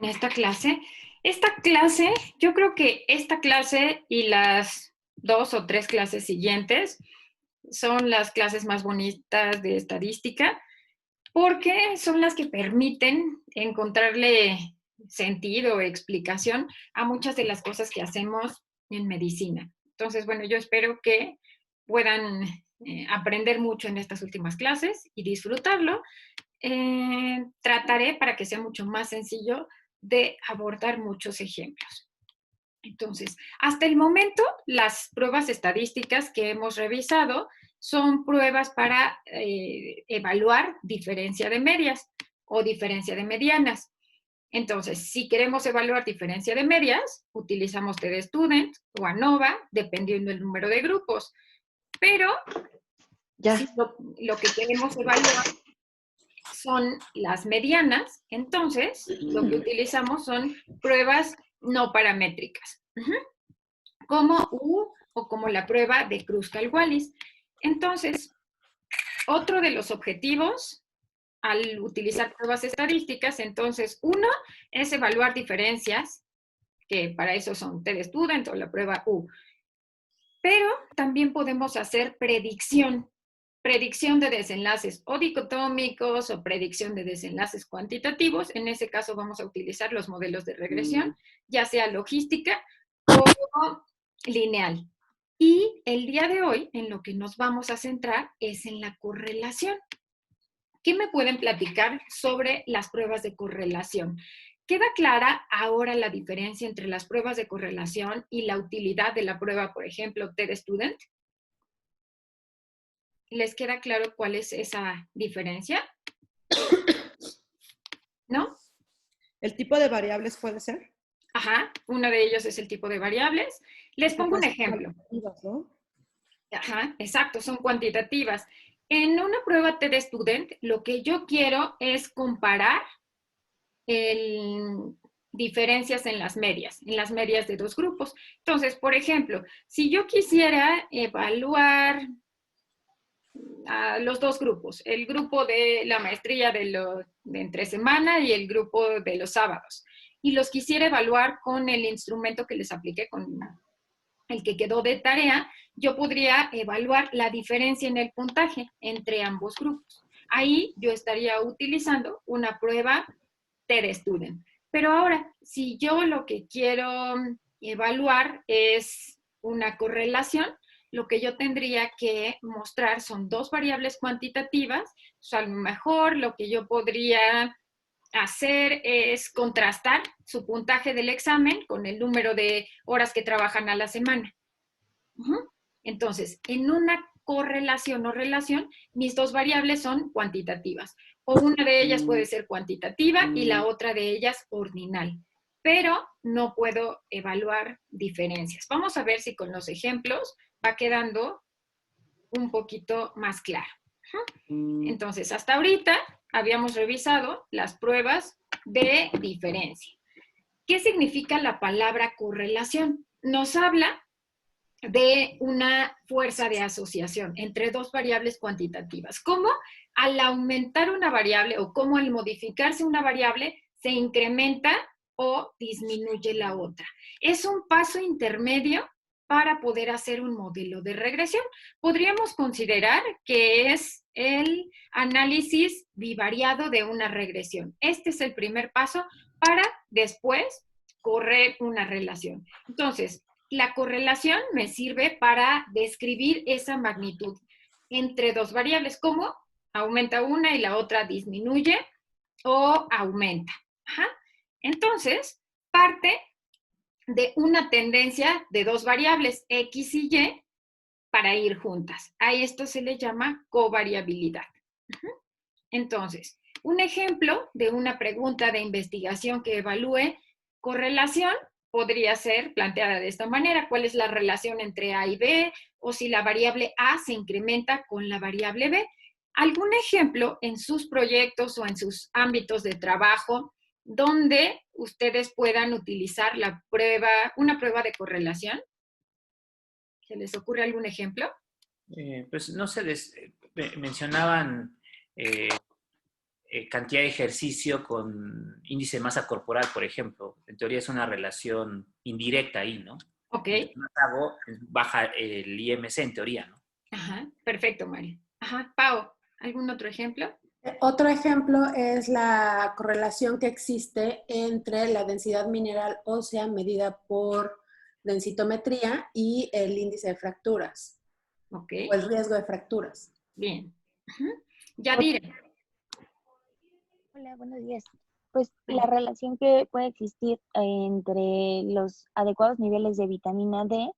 En esta clase, yo creo que esta clase y las 2 o 3 clases siguientes son las clases más bonitas de estadística, porque son las que permiten encontrarle sentido o explicación a muchas de las cosas que hacemos en medicina. Entonces, bueno, yo espero que puedan aprender mucho en estas últimas clases y disfrutarlo. Trataré para que sea mucho más sencillo de abordar muchos ejemplos. Entonces, hasta el momento, las pruebas estadísticas que hemos revisado son pruebas para evaluar diferencia de medias o diferencia de medianas. Entonces, si queremos evaluar diferencia de medias, utilizamos TDStudent o ANOVA, dependiendo del número de grupos. Pero Ya. si lo que queremos evaluar son las medianas, entonces lo que utilizamos son pruebas no paramétricas, como U o como la prueba de Kruskal-Wallis. Entonces, otro de los objetivos al utilizar pruebas estadísticas, entonces, uno es evaluar diferencias, que para eso son TDStudent o la prueba U. Pero también podemos hacer predicción de desenlaces o dicotómicos o predicción de desenlaces cuantitativos. En ese caso vamos a utilizar los modelos de regresión, ya sea logística o lineal. Y el día de hoy en lo que nos vamos a centrar es en la correlación. ¿Qué me pueden platicar sobre las pruebas de correlación? ¿Queda clara ahora la diferencia entre las pruebas de correlación y la utilidad de la prueba, por ejemplo, TDStudent? ¿Les queda claro cuál es esa diferencia? ¿No? ¿El tipo de variables puede ser? Ajá, uno de ellos es el tipo de variables. Les Que pongo un puede ser ejemplo. cualitativas, ¿no? Ajá, exacto, son cuantitativas. En una prueba TDStudent, lo que yo quiero es comparar diferencias en las medias de dos grupos. Entonces, por ejemplo, si yo quisiera evaluar a los dos grupos, el grupo de la maestría de entre semana y el grupo de los sábados, y los quisiera evaluar con el instrumento que les apliqué, con el que quedó de tarea, yo podría evaluar la diferencia en el puntaje entre ambos grupos. Ahí yo estaría utilizando una prueba TDStudent. Pero ahora, si yo lo que quiero evaluar es una correlación, lo que yo tendría que mostrar son dos variables cuantitativas. O sea, a lo mejor lo que yo podría hacer es contrastar su puntaje del examen con el número de horas que trabajan a la semana. Entonces, en una correlación o relación, mis dos variables son cuantitativas. O una de ellas puede ser cuantitativa y la otra de ellas ordinal. Pero no puedo evaluar diferencias. Vamos a ver si con los ejemplos va quedando un poquito más claro. Entonces, hasta ahorita habíamos revisado las pruebas de diferencia. ¿Qué significa la palabra correlación? Nos habla de una fuerza de asociación entre dos variables cuantitativas. ¿Cómo al aumentar una variable o cómo al modificarse una variable se incrementa o disminuye la otra? Es un paso intermedio para poder hacer un modelo de regresión. Podríamos considerar que es el análisis bivariado de una regresión. Este es el primer paso para después correr una relación. Entonces, la correlación me sirve para describir esa magnitud entre dos variables, como aumenta una y la otra disminuye o aumenta. Ajá. Entonces, parte de una tendencia de dos variables, X y Y, para ir juntas. A esto se le llama covariabilidad. Entonces, un ejemplo de una pregunta de investigación que evalúe correlación podría ser planteada de esta manera: ¿cuál es la relación entre A y B? O si la variable A se incrementa con la variable B. ¿Algún ejemplo en sus proyectos o en sus ámbitos de trabajo donde ustedes puedan utilizar una prueba de correlación? ¿Se les ocurre algún ejemplo? Pues no se les mencionaban cantidad de ejercicio con índice de masa corporal, por ejemplo. En teoría es una relación indirecta ahí, ¿no? Ok. Entre más hago, baja el IMC en teoría, ¿no? Ajá, perfecto, Mario. Ajá, Pau, ¿algún otro ejemplo? Otro ejemplo es la correlación que existe entre la densidad mineral ósea medida por densitometría y el índice de fracturas Ok, o el riesgo de fracturas. bien. Ajá. Yadira. Hola, buenos días. Pues la relación que puede existir entre los adecuados niveles de vitamina D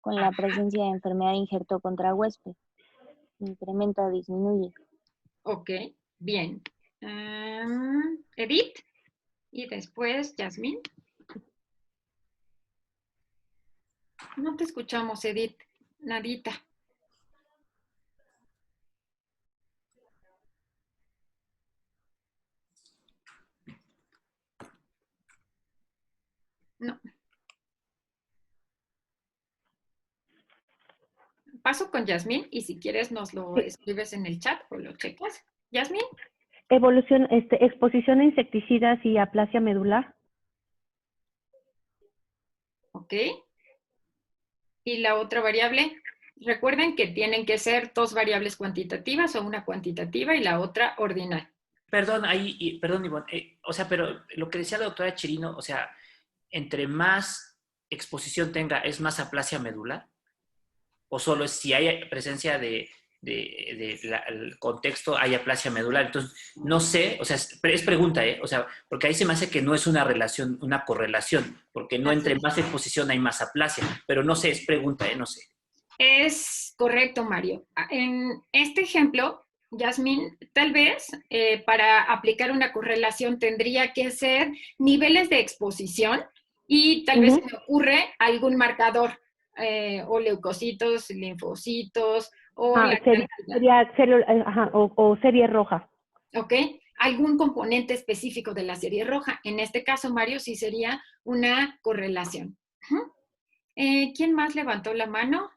con la presencia de enfermedad de injerto contra huésped. Incrementa o disminuye. Ok, bien. Edith y después Yasmín. No te escuchamos, Edith. Nadita. No. Paso con Yasmín y si quieres nos lo escribes en el chat o lo checas. Yasmín. Exposición a insecticidas y aplasia medular. Ok. Y la otra variable, recuerden que tienen que ser dos variables cuantitativas o una cuantitativa y la otra ordinal. Perdón, perdón, Ivonne, o sea, pero lo que decía la doctora Chirino, o sea, entre más exposición tenga, ¿es más aplasia medular? ¿O solo es si hay presencia el contexto, hay aplasia medular? Entonces, no sé, o sea, es pregunta, ¿eh? O sea, porque ahí se me hace que no es una relación, una correlación, porque no entre más exposición hay más aplasia, pero no sé, es pregunta, ¿eh? No sé. Es correcto, Mario. En este ejemplo, Yasmín, tal vez para aplicar una correlación tendría que ser niveles de exposición y tal vez se me ocurre algún marcador o leucocitos, linfocitos o la Sería célula, o serie roja. ¿ok? Algún componente específico de la serie roja. En este caso, Mario, sí sería una correlación. ¿Quién más levantó la mano?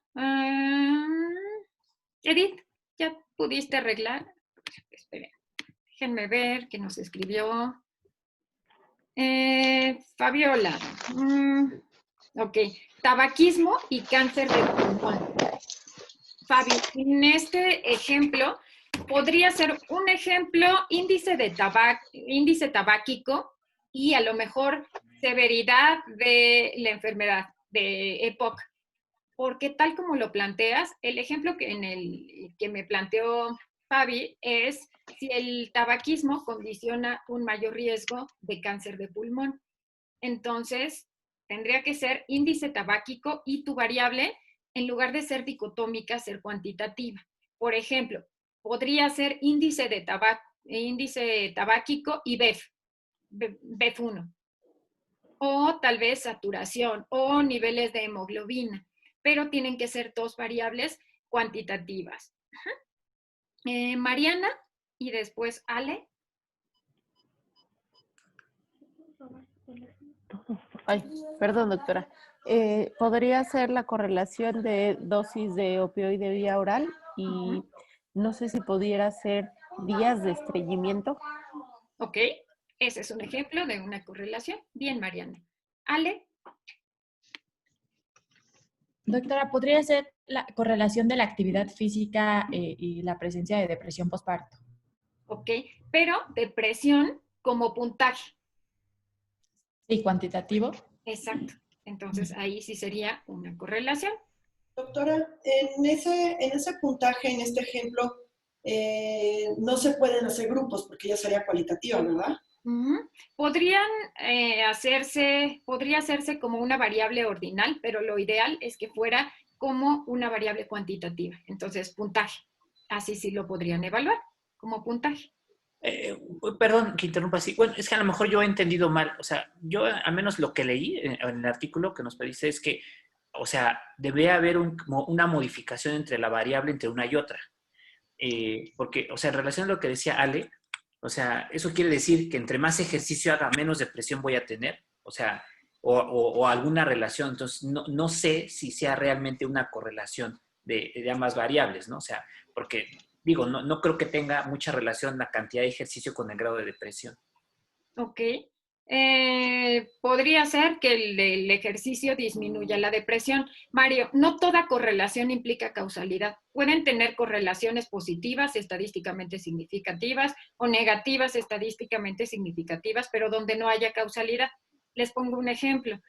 Edith, ¿ya pudiste arreglar? Esperen, déjenme ver qué nos escribió. Fabiola. Ok, tabaquismo y cáncer de pulmón. Fabi, en este ejemplo, podría ser un ejemplo índice tabáquico y a lo mejor severidad de la enfermedad de EPOC. Porque tal como lo planteas, el ejemplo que me planteó Fabi es si el tabaquismo condiciona un mayor riesgo de cáncer de pulmón. Entonces, tendría que ser índice tabáquico y tu variable, en lugar de ser dicotómica, ser cuantitativa. Por ejemplo, podría ser índice tabáquico y BEF1. O tal vez saturación o niveles de hemoglobina, pero tienen que ser dos variables cuantitativas. Mariana y después Ale. Ay, perdón, doctora. ¿Podría ser la correlación de dosis de opioide vía oral? Y no sé si pudiera ser días de estreñimiento. Ok, ese es un ejemplo de una correlación. Bien, Mariana. Ale. Doctora, ¿podría ser la correlación de la actividad física y la presencia de depresión postparto? Ok, pero depresión como puntaje. Sí, cuantitativo. Exacto. Entonces ahí sí sería una correlación. Doctora, en ese puntaje, en este ejemplo, no se pueden hacer grupos porque ya sería cualitativa, ¿verdad? Podría hacerse como una variable ordinal, pero lo ideal es que fuera como una variable cuantitativa. Entonces, puntaje. Así sí lo podrían evaluar como puntaje. Perdón que interrumpa así. Bueno, es que a lo mejor yo he entendido mal. O sea, yo al menos lo que leí en el artículo que nos pediste es que, o sea, debe haber una modificación entre la variable entre una y otra. Porque, o sea, en relación a lo que decía Ale, o sea, eso quiere decir que entre más ejercicio haga, menos depresión voy a tener. O sea, o alguna relación. Entonces, no sé si sea realmente una correlación de ambas variables, ¿no? O sea, porque digo, no creo que tenga mucha relación la cantidad de ejercicio con el grado de depresión. Ok. Podría ser que el ejercicio disminuya la depresión. Mario, no toda correlación implica causalidad. Pueden tener correlaciones positivas, estadísticamente significativas, o negativas, estadísticamente significativas, pero donde no haya causalidad. Les pongo un ejemplo.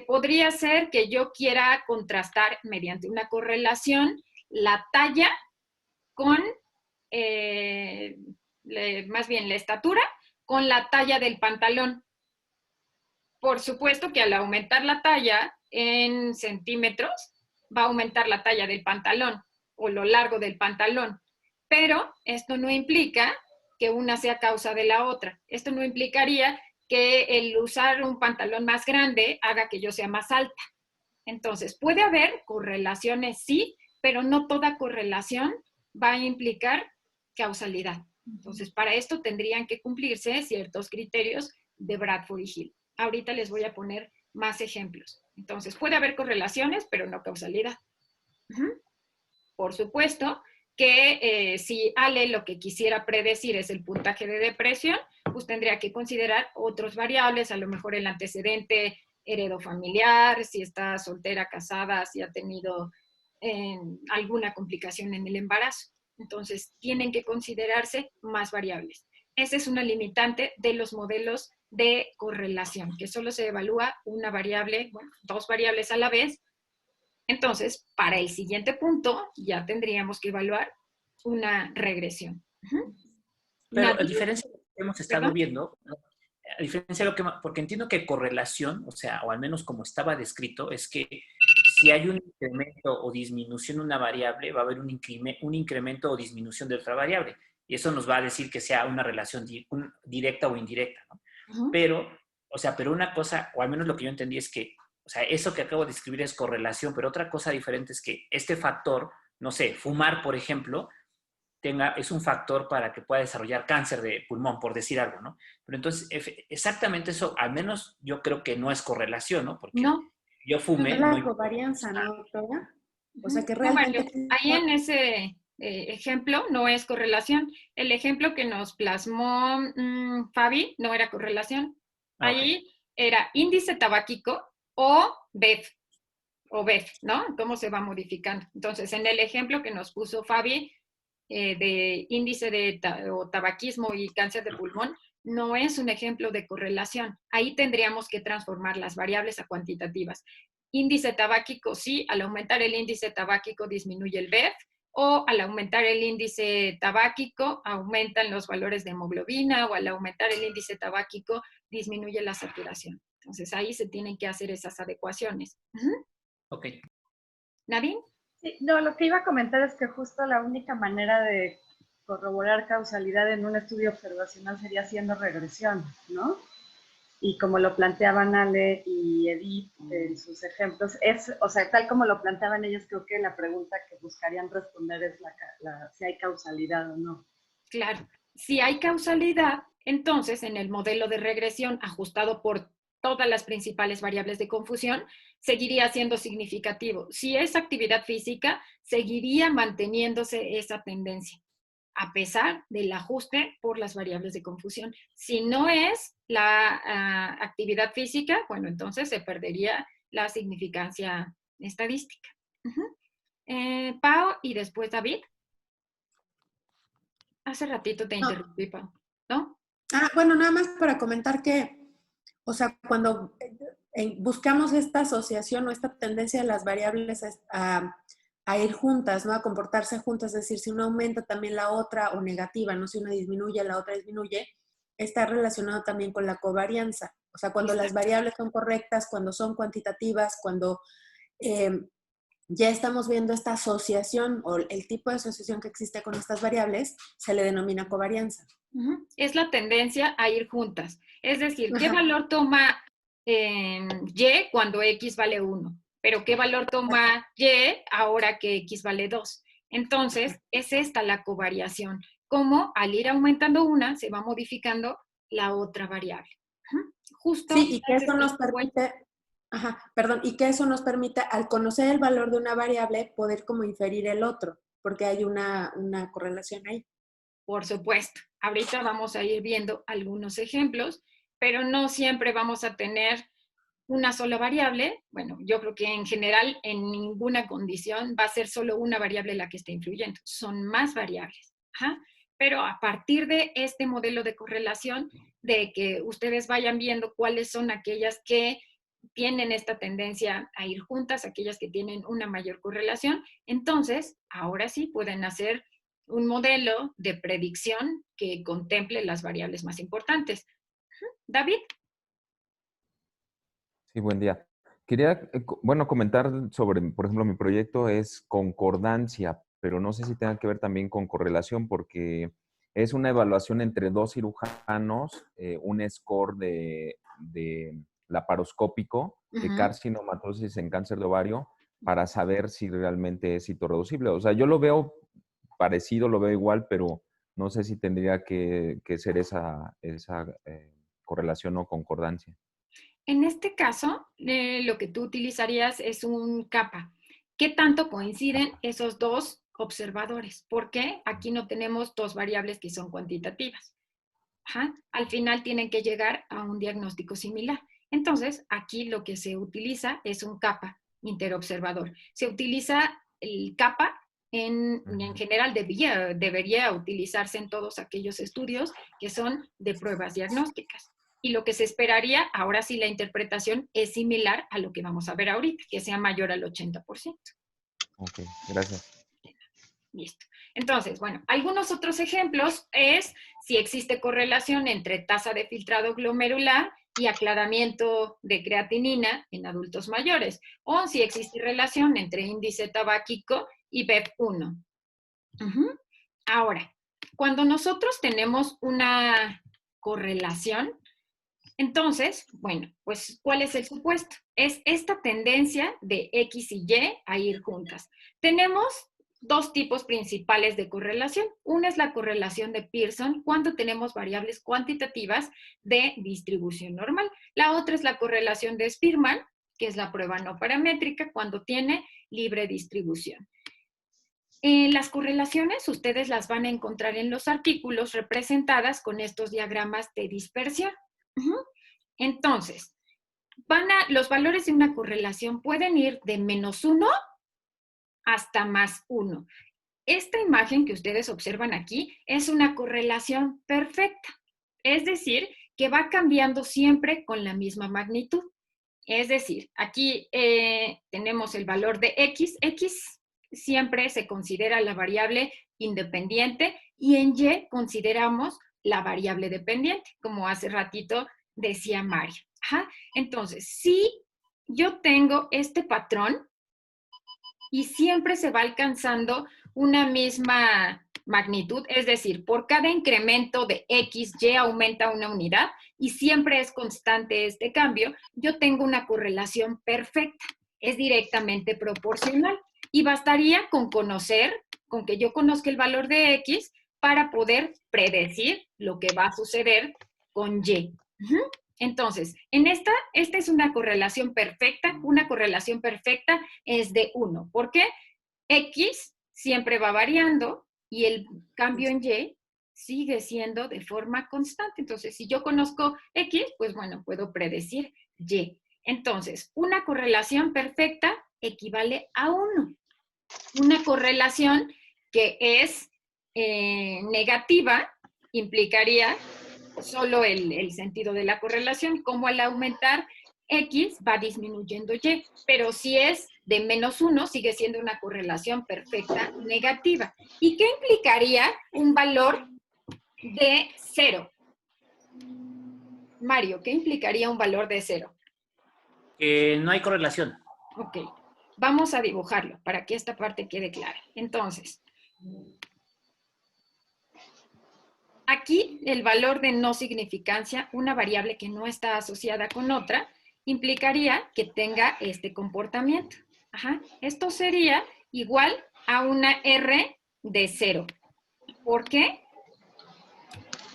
Podría ser que yo quiera contrastar mediante una correlación la talla con, más bien la estatura, con la talla del pantalón. Por supuesto que al aumentar la talla en centímetros, va a aumentar la talla del pantalón o lo largo del pantalón. Pero esto no implica que una sea causa de la otra. Esto no implicaría que el usar un pantalón más grande haga que yo sea más alta. Entonces, puede haber correlaciones, sí, pero no toda correlación va a implicar causalidad. Entonces, para esto tendrían que cumplirse ciertos criterios de Bradford y Hill. Ahorita les voy a poner más ejemplos. Entonces, puede haber correlaciones, pero no causalidad. Por supuesto que si Ale lo que quisiera predecir es el puntaje de depresión, pues tendría que considerar otras variables, a lo mejor el antecedente heredofamiliar, si está soltera, casada, si ha tenido alguna complicación en el embarazo. Entonces, tienen que considerarse más variables. Esa es una limitante de los modelos de correlación, que solo se evalúa una variable, bueno, dos variables a la vez. Entonces, para el siguiente punto, ya tendríamos que evaluar una regresión. Pero Nadie, a diferencia de lo que hemos estado ¿perdón? viendo, a diferencia de lo que, porque entiendo que correlación, o sea, o al menos como estaba descrito, es que si hay un incremento o disminución de una variable, va a haber un incremento o disminución de otra variable. Y eso nos va a decir que sea una relación directa o indirecta, ¿no? Pero, o sea, pero una cosa, o al menos lo que yo entendí es que, o sea, eso que acabo de escribir es correlación, pero otra cosa diferente es que este factor, no sé, fumar, por ejemplo, es un factor para que pueda desarrollar cáncer de pulmón, por decir algo, ¿no? Pero entonces, exactamente eso, al menos yo creo que no es correlación, ¿no? Porque No. yo fume, Es no la covarianza, ¿no, doctora? O sea, que No, Mario, realmente... ahí en ese ejemplo no es correlación. El ejemplo que nos plasmó Fabi no era correlación. Okay. Ahí era índice tabáquico o BEF, ¿no? ¿Cómo se va modificando? Entonces, en el ejemplo que nos puso Fabi de índice de tabaquismo y cáncer de pulmón, no es un ejemplo de correlación. Ahí tendríamos que transformar las variables a cuantitativas. Índice tabáquico, sí, al aumentar el índice tabáquico disminuye el BEF, o al aumentar el índice tabáquico aumentan los valores de hemoglobina, o al aumentar el índice tabáquico disminuye la saturación. Entonces ahí se tienen que hacer esas adecuaciones. Ok. ¿Nadine? Sí, no, lo que iba a comentar es que justo la única manera de corroborar causalidad en un estudio observacional sería haciendo regresión, ¿no? Y como lo planteaban Ale y Edith en sus ejemplos, o sea, tal como lo planteaban ellos, creo que la pregunta que buscarían responder es si hay causalidad o no. Claro, si hay causalidad, entonces en el modelo de regresión ajustado por todas las principales variables de confusión, seguiría siendo significativo. Si es actividad física, seguiría manteniéndose esa tendencia, a pesar del ajuste por las variables de confusión. Si no es la actividad física, bueno, entonces se perdería la significancia estadística. Pau y después David. Hace ratito te interrumpí, Pau, ¿no? Bueno, nada más para comentar que, o sea, cuando buscamos esta asociación o esta tendencia de las variables a ir juntas, ¿no? A comportarse juntas, es decir, si una aumenta también la otra o negativa, ¿no? Si una disminuye, la otra disminuye, está relacionado también con la covarianza. O sea, cuando las variables son correctas, cuando son cuantitativas, cuando ya estamos viendo esta asociación o el tipo de asociación que existe con estas variables, se le denomina covarianza. Es la tendencia a ir juntas. Es decir, ¿qué valor toma Y cuando X vale 1? Pero ¿qué valor toma Y ahora que X vale 2? Entonces, es esta la covariación. Como al ir aumentando una, se va modificando la otra variable. Justo. Sí, y que eso nos permite... y que eso nos permite, al conocer el valor de una variable, poder como inferir el otro. porque hay una correlación ahí. Por supuesto. Ahorita vamos a ir viendo algunos ejemplos, pero no siempre vamos a tener una sola variable. Bueno, yo creo que en general en ninguna condición va a ser solo una variable la que esté influyendo. Son más variables. Ajá. Pero a partir de este modelo de correlación, de que ustedes vayan viendo cuáles son aquellas que tienen esta tendencia a ir juntas, aquellas que tienen una mayor correlación, entonces ahora sí pueden hacer un modelo de predicción que contemple las variables más importantes. David. Sí, buen día. Quería, bueno, comentar sobre, por ejemplo, mi proyecto es concordancia, pero no sé si tenga que ver también con correlación, porque es una evaluación entre dos cirujanos, un score de laparoscópico de carcinomatosis en cáncer de ovario, para saber si realmente es citorreducible. O sea, yo lo veo parecido, lo veo igual, pero no sé si tendría que ser esa correlación o concordancia. En este caso, lo que tú utilizarías es un kappa. ¿Qué tanto coinciden esos dos observadores? Porque aquí no tenemos dos variables que son cuantitativas. Ajá. Al final tienen que llegar a un diagnóstico similar. Entonces, aquí lo que se utiliza es un kappa interobservador. Se utiliza el kappa, en general debería utilizarse en todos aquellos estudios que son de pruebas diagnósticas. Y lo que se esperaría, ahora sí la interpretación es similar a lo que vamos a ver ahorita, que sea mayor al 80%. Ok, gracias. Listo. Entonces, bueno, algunos otros ejemplos es si existe correlación entre tasa de filtrado glomerular y aclaramiento de creatinina en adultos mayores, o si existe relación entre índice tabáquico y BEP1. Ahora, cuando nosotros tenemos una correlación, entonces, bueno, pues, ¿cuál es el supuesto? Es esta tendencia de X y Y a ir juntas. Tenemos dos tipos principales de correlación. Una es la correlación de Pearson, cuando tenemos variables cuantitativas de distribución normal. La otra es la correlación de Spearman, que es la prueba no paramétrica, cuando tiene libre distribución. Las correlaciones ustedes las van a encontrar en los artículos representadas con estos diagramas de dispersión. Entonces, los valores de una correlación pueden ir de -1 hasta +1. Esta imagen que ustedes observan aquí es una correlación perfecta. Es decir, que va cambiando siempre con la misma magnitud. Es decir, aquí tenemos el valor de X. X siempre se considera la variable independiente y en Y consideramos la variable dependiente, como hace ratito decía Mario. Ajá. Entonces, si yo tengo este patrón y siempre se va alcanzando una misma magnitud, es decir, por cada incremento de X, Y aumenta una unidad y siempre es constante este cambio, yo tengo una correlación perfecta, es directamente proporcional y bastaría con que yo conozca el valor de X para poder predecir lo que va a suceder con Y. Entonces, esta es una correlación perfecta. Una correlación perfecta es de 1. ¿Por qué? X siempre va variando y el cambio en Y sigue siendo de forma constante. Entonces, si yo conozco X, pues bueno, puedo predecir Y. Entonces, una correlación perfecta equivale a 1. Una correlación que es negativa implicaría solo el sentido de la correlación, como al aumentar X va disminuyendo Y, pero si es de -1 sigue siendo una correlación perfecta negativa. ¿Y qué implicaría un valor de 0? Mario, ¿qué implicaría un valor de 0? No hay correlación. Ok, vamos a dibujarlo para que esta parte quede clara. Entonces, aquí el valor de no significancia, una variable que no está asociada con otra, implicaría que tenga este comportamiento. Ajá. Esto sería igual a una R de 0. ¿Por qué?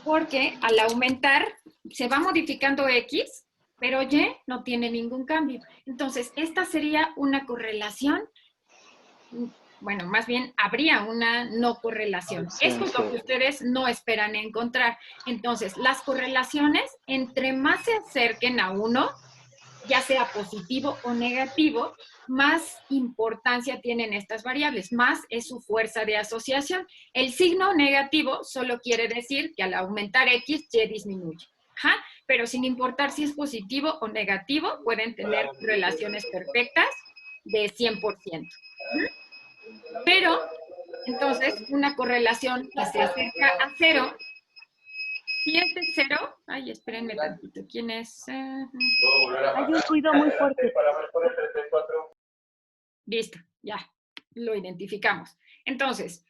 Porque al aumentar se va modificando X, pero Y no tiene ningún cambio. Entonces, esta sería una correlación bueno, más bien habría una no correlación. Sí, Esto es lo que ustedes no esperan encontrar. Entonces, las correlaciones, entre más se acerquen a uno, ya sea positivo o negativo, más importancia tienen estas variables, más es su fuerza de asociación. El signo negativo solo quiere decir que al aumentar X, Y disminuye. Ajá, pero sin importar si es positivo o negativo, pueden tener relaciones perfectas de 100%. Pero, entonces, una correlación que se acerca a 0, si es de 0, ay, espérenme tantito, ¿quién es? Hay un ruido muy fuerte. Listo, ya, lo identificamos. Entonces,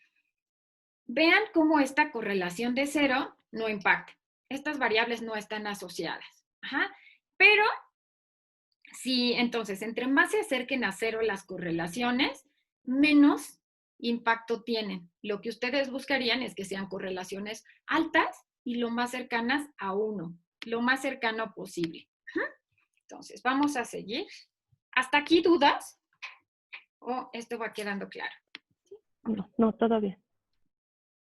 vean cómo esta correlación de 0 no impacta. Estas variables no están asociadas. Ajá. Pero, si entonces, entre más se acerquen a 0 las correlaciones, menos impacto tienen. Lo que ustedes buscarían es que sean correlaciones altas y lo más cercanas a 1, lo más cercano posible. Ajá. Entonces, vamos a seguir. ¿Hasta aquí dudas? ¿O esto va quedando claro? No, todavía.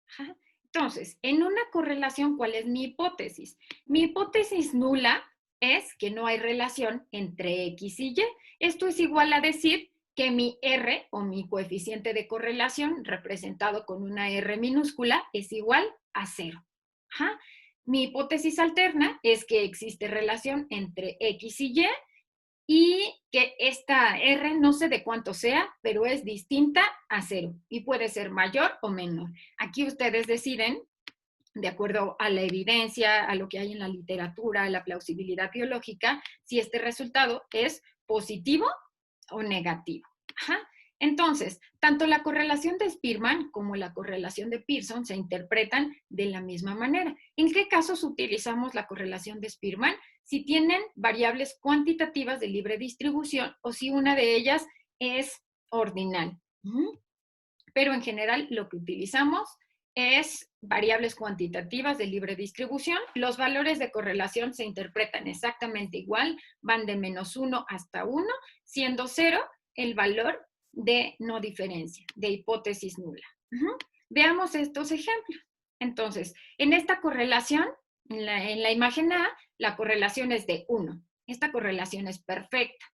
Ajá. Entonces, en una correlación, ¿cuál es mi hipótesis? Mi hipótesis nula es que no hay relación entre X y Y. Esto es igual a decir que mi R, o mi coeficiente de correlación, representado con una R minúscula, es igual a 0. Ajá. Mi hipótesis alterna es que existe relación entre X y Y que esta R no sé de cuánto sea, pero es distinta a 0 y puede ser mayor o menor. Aquí ustedes deciden, de acuerdo a la evidencia, a lo que hay en la literatura, a la plausibilidad biológica, si este resultado es positivo o negativo. Ajá. Entonces, tanto la correlación de Spearman como la correlación de Pearson se interpretan de la misma manera. ¿En qué casos utilizamos la correlación de Spearman? Si tienen variables cuantitativas de libre distribución o si una de ellas es ordinal. Pero en general lo que utilizamos es variables cuantitativas de libre distribución. Los valores de correlación se interpretan exactamente igual, van de -1 hasta 1, siendo 0 el valor de no diferencia, de hipótesis nula. Veamos estos ejemplos. Entonces, en esta correlación, en la imagen A, la correlación es de 1. Esta correlación es perfecta.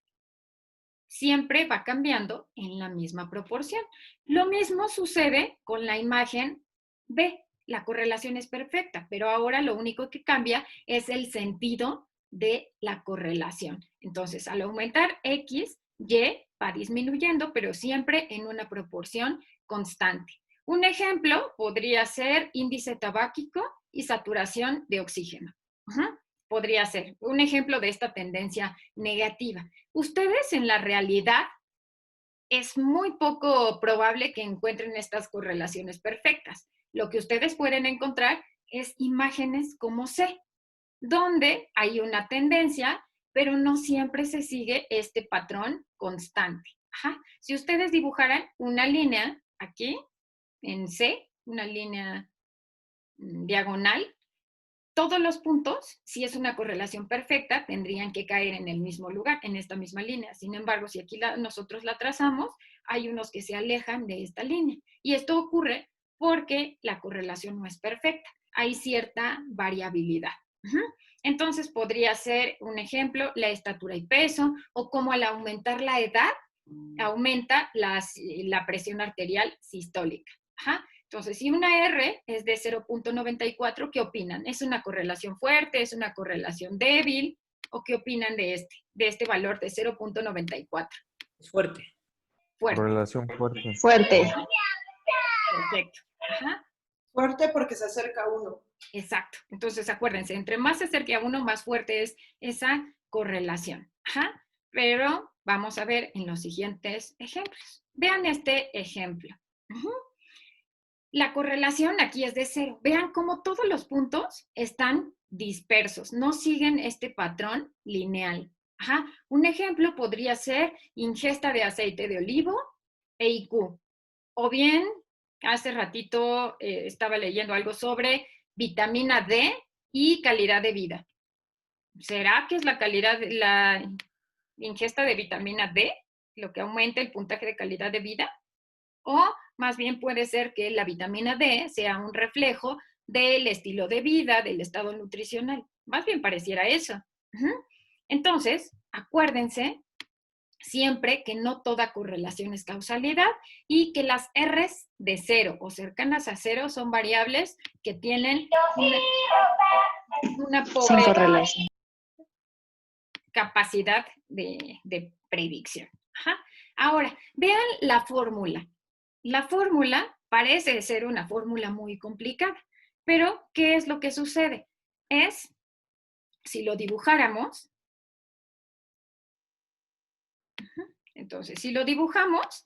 Siempre va cambiando en la misma proporción. Lo mismo sucede con la imagen B. La correlación es perfecta, pero ahora lo único que cambia es el sentido de la correlación. Entonces, al aumentar X, Y va disminuyendo, pero siempre en una proporción constante. Un ejemplo podría ser índice tabáquico y saturación de oxígeno. Podría ser un ejemplo de esta tendencia negativa. Ustedes en la realidad es muy poco probable que encuentren estas correlaciones perfectas. Lo que ustedes pueden encontrar es imágenes como C, donde hay una tendencia, pero no siempre se sigue este patrón constante. Ajá. Si ustedes dibujaran una línea aquí en C, una línea diagonal, todos los puntos, si es una correlación perfecta, tendrían que caer en el mismo lugar, en esta misma línea. Sin embargo, si aquí nosotros la trazamos, hay unos que se alejan de esta línea. Y esto ocurre porque la correlación no es perfecta. Hay cierta variabilidad. Entonces, podría ser un ejemplo, la estatura y peso, o cómo al aumentar la edad, aumenta la presión arterial sistólica. Entonces, si una R es de 0.94, ¿qué opinan? ¿Es una correlación fuerte? ¿Es una correlación débil? ¿O qué opinan de este valor de 0.94? Es fuerte. Fuerte. Correlación fuerte. Fuerte. Perfecto. Fuerte porque se acerca a 1. Exacto. Entonces, acuérdense, entre más se acerque a 1, más fuerte es esa correlación. Pero vamos a ver en los siguientes ejemplos. Vean este ejemplo. La correlación aquí es de 0. Vean cómo todos los puntos están dispersos, no siguen este patrón lineal. Un ejemplo podría ser ingesta de aceite de olivo e IQ. O bien, hace ratito estaba leyendo algo sobre vitamina D y calidad de vida. ¿Será que es la ingesta de vitamina D lo que aumenta el puntaje de calidad de vida? O más bien puede ser que la vitamina D sea un reflejo del estilo de vida, del estado nutricional. Más bien pareciera eso. Entonces, acuérdense siempre que no toda correlación es causalidad y que las R's de 0 o cercanas a 0 son variables que tienen una pobre capacidad de predicción. Ahora, vean la fórmula. La fórmula parece ser una fórmula muy complicada, pero ¿qué es lo que sucede? Es, si lo dibujáramos, entonces, si dibujamos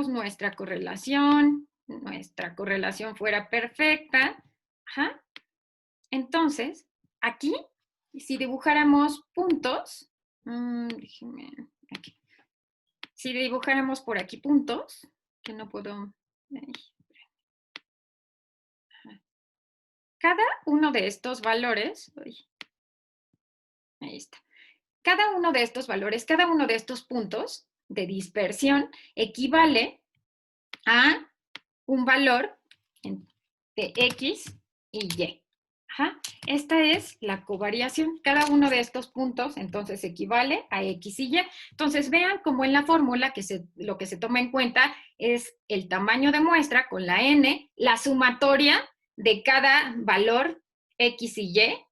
nuestra correlación fuera perfecta, entonces, aquí, si dibujáramos puntos, aquí. Si dibujáramos por aquí puntos, que no puedo... Cada uno de estos valores, ahí está. Cada uno de estos valores, cada uno de estos puntos de dispersión equivale a un valor de X y Y. Esta es la covariación. Cada uno de estos puntos, entonces, equivale a X y Y. Entonces, vean cómo en la fórmula lo que se toma en cuenta es el tamaño de muestra con la N, la sumatoria de cada valor X y Y.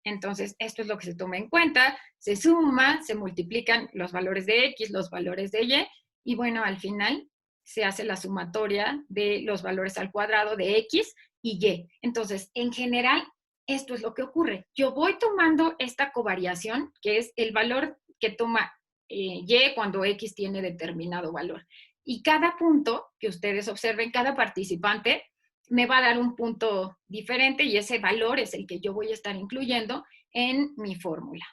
Entonces, esto es lo que se toma en cuenta. Se suma, se multiplican los valores de X, los valores de Y, y bueno, al final se hace la sumatoria de los valores al cuadrado de X y Y. Entonces, en general, esto es lo que ocurre. Yo voy tomando esta covariación, que es el valor que toma Y cuando X tiene determinado valor. Y cada punto que ustedes observen, cada participante, me va a dar un punto diferente y ese valor es el que yo voy a estar incluyendo en mi fórmula.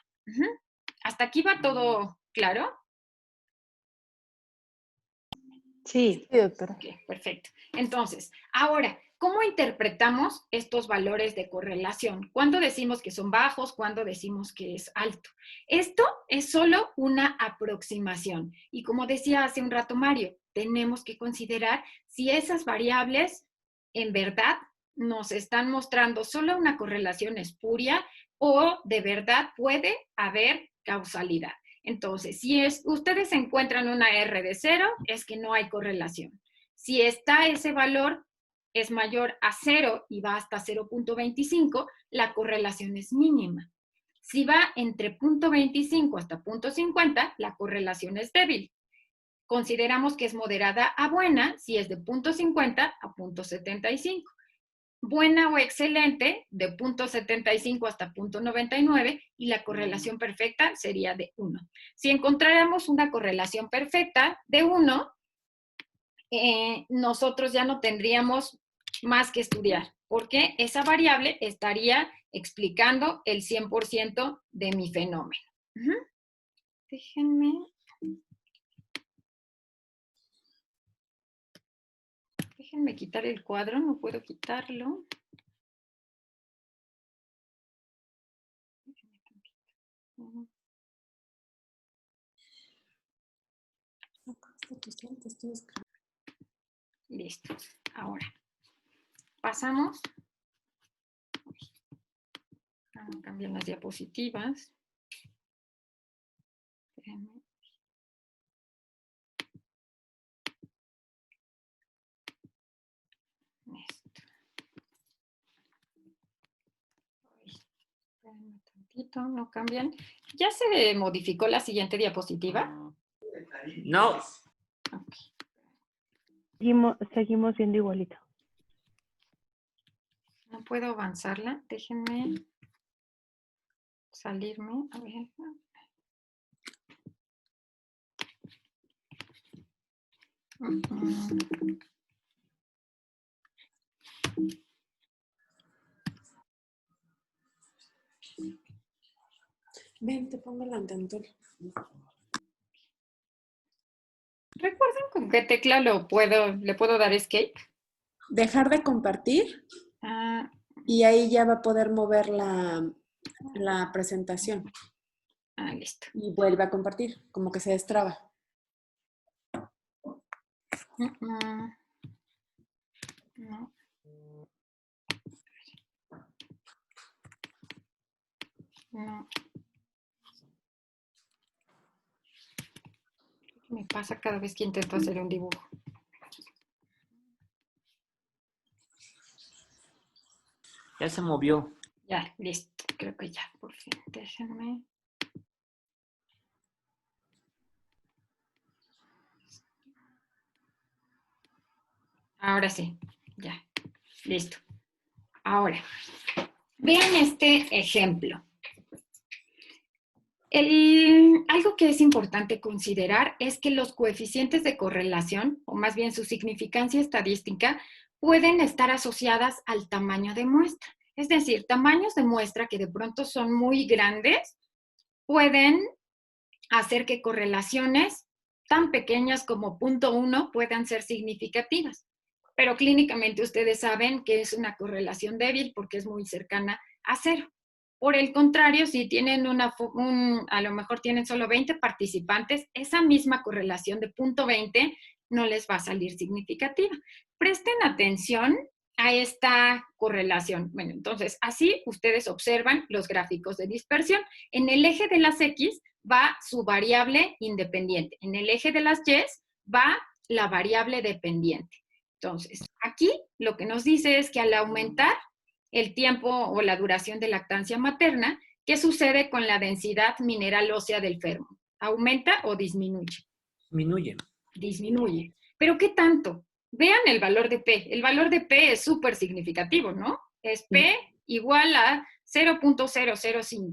¿Hasta aquí va todo claro? Sí, doctora. Okay, perfecto. Entonces, ahora, ¿cómo interpretamos estos valores de correlación? ¿Cuándo decimos que son bajos? ¿Cuándo decimos que es alto? Esto es solo una aproximación. Y como decía hace un rato Mario, tenemos que considerar si esas variables en verdad nos están mostrando solo una correlación espuria o de verdad puede haber causalidad. Entonces, si ustedes encuentran una R de 0, es que no hay correlación. Si está ese valor es mayor a 0 y va hasta 0.25, la correlación es mínima. Si va entre 0.25 hasta 0.50, la correlación es débil. Consideramos que es moderada a buena si es de 0.50 a 0.75. Buena o excelente de 0.75 hasta 0.99 y la correlación perfecta sería de 1. Si encontráramos una correlación perfecta de 1, nosotros ya no tendríamos más que estudiar, porque esa variable estaría explicando el 100% de mi fenómeno. Déjenme quitar el cuadro, no puedo quitarlo. Listo. Ahora, pasamos. Cambian las diapositivas. Un tantito, no cambian. ¿Ya se modificó la siguiente diapositiva? No. Okay. Seguimos viendo igualito. No puedo avanzarla. Déjenme salirme. A ver. Ven, te pongo el antenor. ¿Recuerdan con qué tecla le puedo dar escape? Dejar de compartir. Y ahí ya va a poder mover la presentación. Listo. Y vuelve a compartir, como que se destraba. No. No. ¿Qué me pasa cada vez que intento hacer un dibujo? Ya se movió. Ya, listo. Creo que ya, por fin. Déjenme. Ahora sí, ya. Listo. Ahora, vean este ejemplo. Algo que es importante considerar es que los coeficientes de correlación, o más bien su significancia estadística, pueden estar asociadas al tamaño de muestra. Es decir, tamaños de muestra que de pronto son muy grandes pueden hacer que correlaciones tan pequeñas como 0.1 puedan ser significativas. Pero clínicamente ustedes saben que es una correlación débil porque es muy cercana a 0. Por el contrario, si tienen a lo mejor tienen solo 20 participantes, esa misma correlación de 0.20 no les va a salir significativa. Presten atención a esta correlación. Bueno, entonces, así ustedes observan los gráficos de dispersión. En el eje de las X va su variable independiente. En el eje de las Y va la variable dependiente. Entonces, aquí lo que nos dice es que al aumentar el tiempo o la duración de lactancia materna, ¿qué sucede con la densidad mineral ósea del fémur? ¿Aumenta o disminuye? Disminuye. Disminuye. ¿Pero qué tanto? Vean el valor de P. El valor de P es súper significativo, ¿no? Es P igual a 0.005.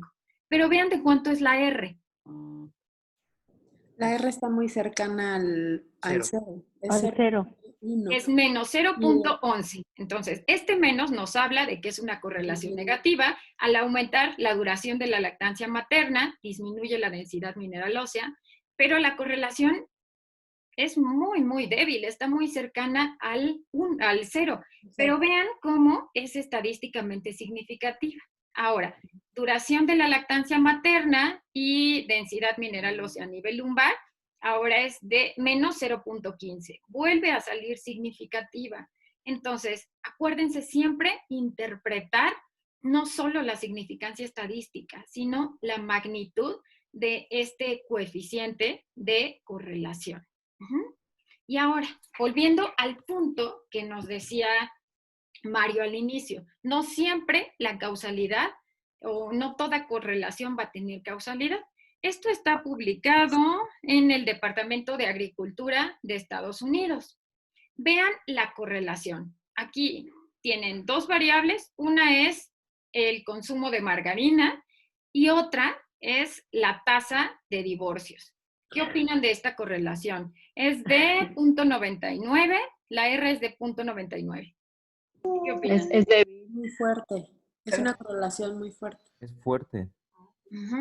Pero vean de cuánto es la R. La R está muy cercana al 0. Al 0. Es menos 0.11. Entonces, este menos nos habla de que es una correlación negativa. Al aumentar la duración de la lactancia materna, disminuye la densidad mineral ósea, pero la correlación es muy, muy débil, está muy cercana al 0. Pero vean cómo es estadísticamente significativa. Ahora, duración de la lactancia materna y densidad mineral ósea a nivel lumbar, ahora es de menos 0.15. Vuelve a salir significativa. Entonces, acuérdense siempre interpretar no solo la significancia estadística, sino la magnitud de este coeficiente de correlación. Y ahora, volviendo al punto que nos decía Mario al inicio, no siempre la causalidad o no toda correlación va a tener causalidad. Esto está publicado en el Departamento de Agricultura de Estados Unidos. Vean la correlación. Aquí tienen dos variables. Una es el consumo de margarina y otra es la tasa de divorcios. ¿Qué opinan de esta correlación? Es de 0.99, la R es de 0.99. ¿Qué opinan? Es débil. Muy fuerte. Es una correlación muy fuerte. Es fuerte.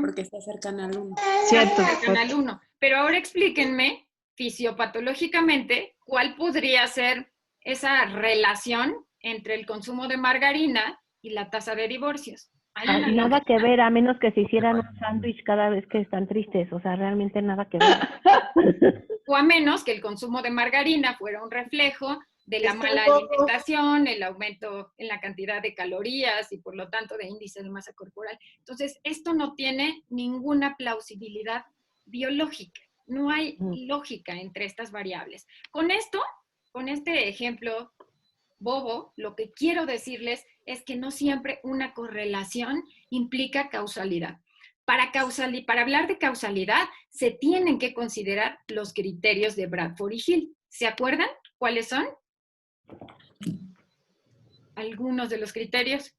Porque está cercana al 1. Cierto. Está cercana al 1. Pero ahora explíquenme, fisiopatológicamente, ¿cuál podría ser esa relación entre el consumo de margarina y la tasa de divorcios? Nada que ver, a menos que se hicieran un sándwich cada vez que están tristes. O sea, realmente nada que ver. O a menos que el consumo de margarina fuera un reflejo de la mala alimentación, el aumento en la cantidad de calorías y por lo tanto de índice de masa corporal. Entonces, esto no tiene ninguna plausibilidad biológica. No hay lógica entre estas variables. Con este ejemplo bobo, lo que quiero decirles es que no siempre una correlación implica causalidad. Para hablar de causalidad, se tienen que considerar los criterios de Bradford y Hill. ¿Se acuerdan cuáles son? Algunos de los criterios.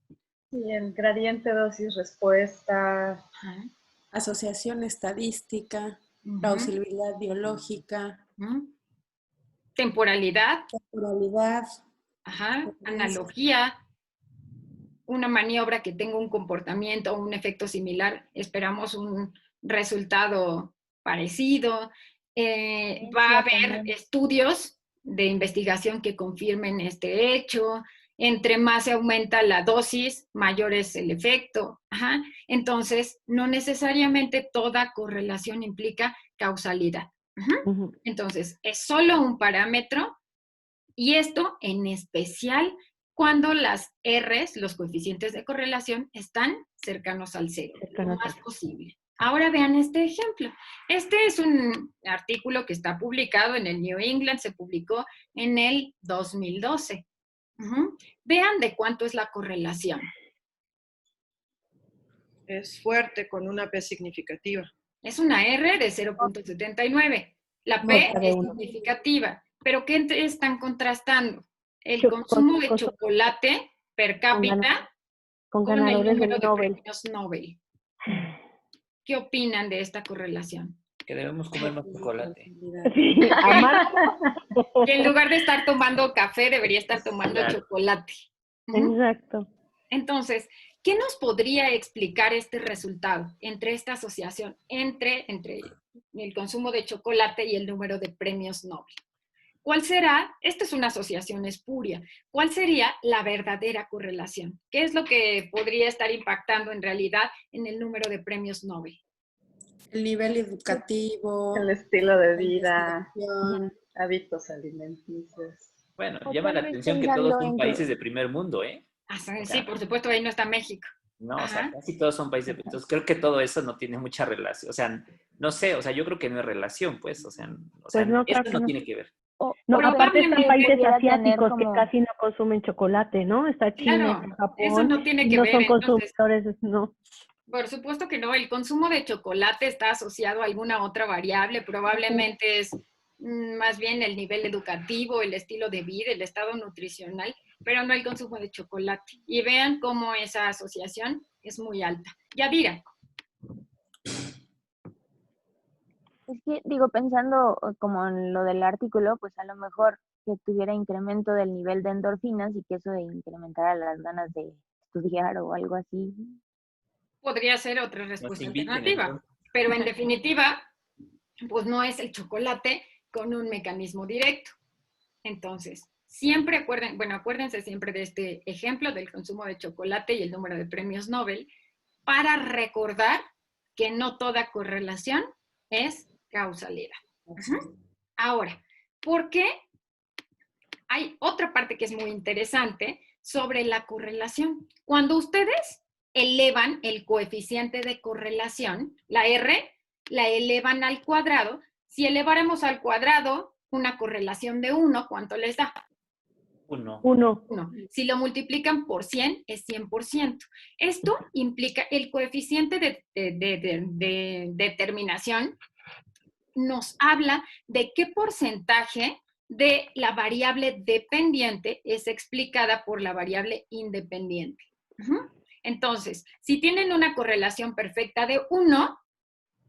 Sí, el gradiente dosis-respuesta. Asociación estadística, plausibilidad biológica. Temporalidad. Ajá. Analogía. Una maniobra que tenga un comportamiento o un efecto similar, esperamos un resultado parecido. Va a haber estudios de investigación que confirmen este hecho. Entre más se aumenta la dosis, mayor es el efecto. Entonces, no necesariamente toda correlación implica causalidad. Entonces, es solo un parámetro y esto en especial cuando las R's, los coeficientes de correlación, están cercanos al cero, lo más posible. Ahora vean este ejemplo. Este es un artículo que está publicado en el New England, se publicó en el 2012. Vean de cuánto es la correlación. Es fuerte con una P significativa. Es una R de 0.79. La P es significativa. ¿Pero qué están contrastando? El consumo de chocolate per cápita con con el ganadores número del de Nobel. premios Nobel. ¿Qué opinan de esta correlación? Que debemos comer más chocolate. Sí, amar. Que en lugar de estar tomando café, debería estar tomando chocolate. Exacto. Entonces, ¿qué nos podría explicar este resultado entre esta asociación entre el consumo de chocolate y el número de premios Nobel? ¿Cuál será? Esta es una asociación espuria. ¿Cuál sería la verdadera correlación? ¿Qué es lo que podría estar impactando en realidad en el número de premios Nobel? El nivel educativo. El estilo de vida, hábitos alimenticios. Bueno, llama la atención que todos son países de primer mundo, ¿eh? Sí, por supuesto, ahí no está México. No, o sea, casi todos son países. Entonces, creo que todo eso no tiene mucha relación. O sea, no sé, o sea, yo creo que no es relación, pues. O sea, no, eso claro no no tiene que ver. No, aparte están países asiáticos como... que casi no consumen chocolate, ¿no? Está China, Claro, Japón, eso no tiene y que no ver. son Entonces, consumidores, no. por supuesto que no. El consumo de chocolate está asociado a alguna otra variable. Probablemente es más bien el nivel educativo, el estilo de vida, el estado nutricional, pero no el consumo de chocolate. Y vean cómo esa asociación es muy alta. Yadira. Es que, digo, pensando como en lo del artículo, pues a lo mejor que tuviera incremento del nivel de endorfinas y que eso incrementara las ganas de estudiar o algo así. Podría ser otra respuesta alternativa, entonces. pero en definitiva, pues no es el chocolate con un mecanismo directo. Entonces, siempre acuérdense siempre de este ejemplo del consumo de chocolate y el número de premios Nobel para recordar que no toda correlación es causalidad. Ahora, ¿por qué? Hay otra parte que es muy interesante sobre la correlación. Cuando ustedes elevan el coeficiente de correlación, la R la elevan al cuadrado. Si eleváramos al cuadrado una correlación de 1, ¿cuánto les da? 1. Si lo multiplican por 100, es 100%. Esto implica el coeficiente de determinación nos habla de qué porcentaje de la variable dependiente es explicada por la variable independiente. Entonces, si tienen una correlación perfecta de 1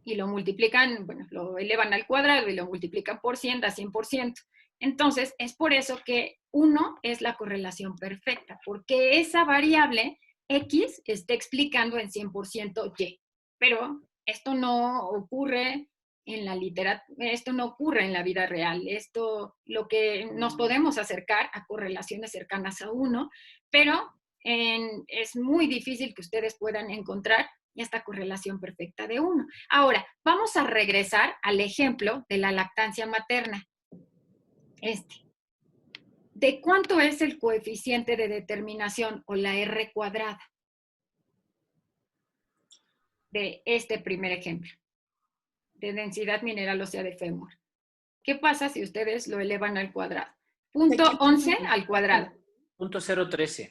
y lo multiplican, lo elevan al cuadrado y lo multiplican por 100, da 100%. Entonces, es por eso que 1 es la correlación perfecta, porque esa variable X está explicando en 100% Y. Pero esto no ocurre en la literatura, esto no ocurre en la vida real. Esto, lo que nos podemos acercar a correlaciones cercanas a 1, pero es muy difícil que ustedes puedan encontrar esta correlación perfecta de 1. Ahora, vamos a regresar al ejemplo de la lactancia materna. ¿De cuánto es el coeficiente de determinación o la R cuadrada? De este primer ejemplo, de densidad mineral ósea de fémur. ¿Qué pasa si ustedes lo elevan al cuadrado? 0.11 al cuadrado. 0.013.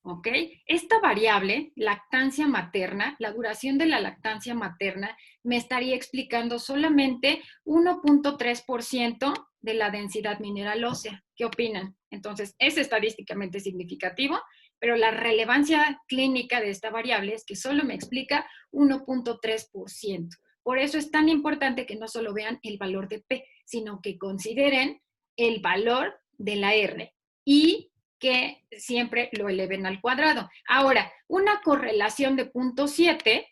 ¿Ok? Esta variable, lactancia materna, la duración de la lactancia materna, me estaría explicando solamente 1.3% de la densidad mineral ósea. ¿Qué opinan? Entonces, es estadísticamente significativo, pero la relevancia clínica de esta variable es que solo me explica 1.3%. Por eso es tan importante que no solo vean el valor de P, sino que consideren el valor de la R y que siempre lo eleven al cuadrado. Ahora, una correlación de 0.7,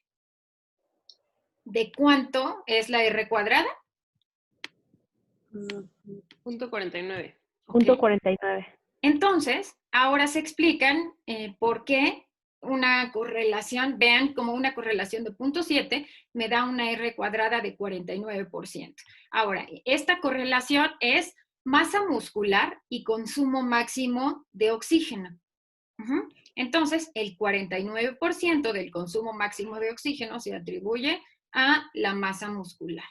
¿de cuánto es la R cuadrada? 0.49. Okay. 0.49. Entonces, ahora se explican por qué una correlación, vean como una correlación de 0.7 me da una R cuadrada de 49%. Ahora, esta correlación es masa muscular y consumo máximo de oxígeno. Entonces, el 49% del consumo máximo de oxígeno se atribuye a la masa muscular.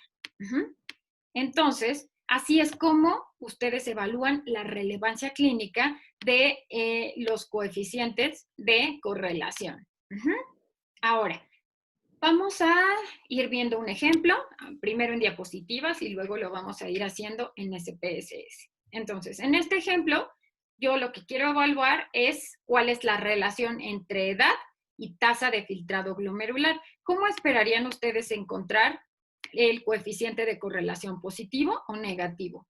Entonces, así es como ustedes evalúan la relevancia clínica de los coeficientes de correlación. Ahora, vamos a ir viendo un ejemplo, primero en diapositivas y luego lo vamos a ir haciendo en SPSS. Entonces, en este ejemplo, yo lo que quiero evaluar es cuál es la relación entre edad y tasa de filtrado glomerular. ¿Cómo esperarían ustedes encontrar el coeficiente de correlación, positivo o negativo?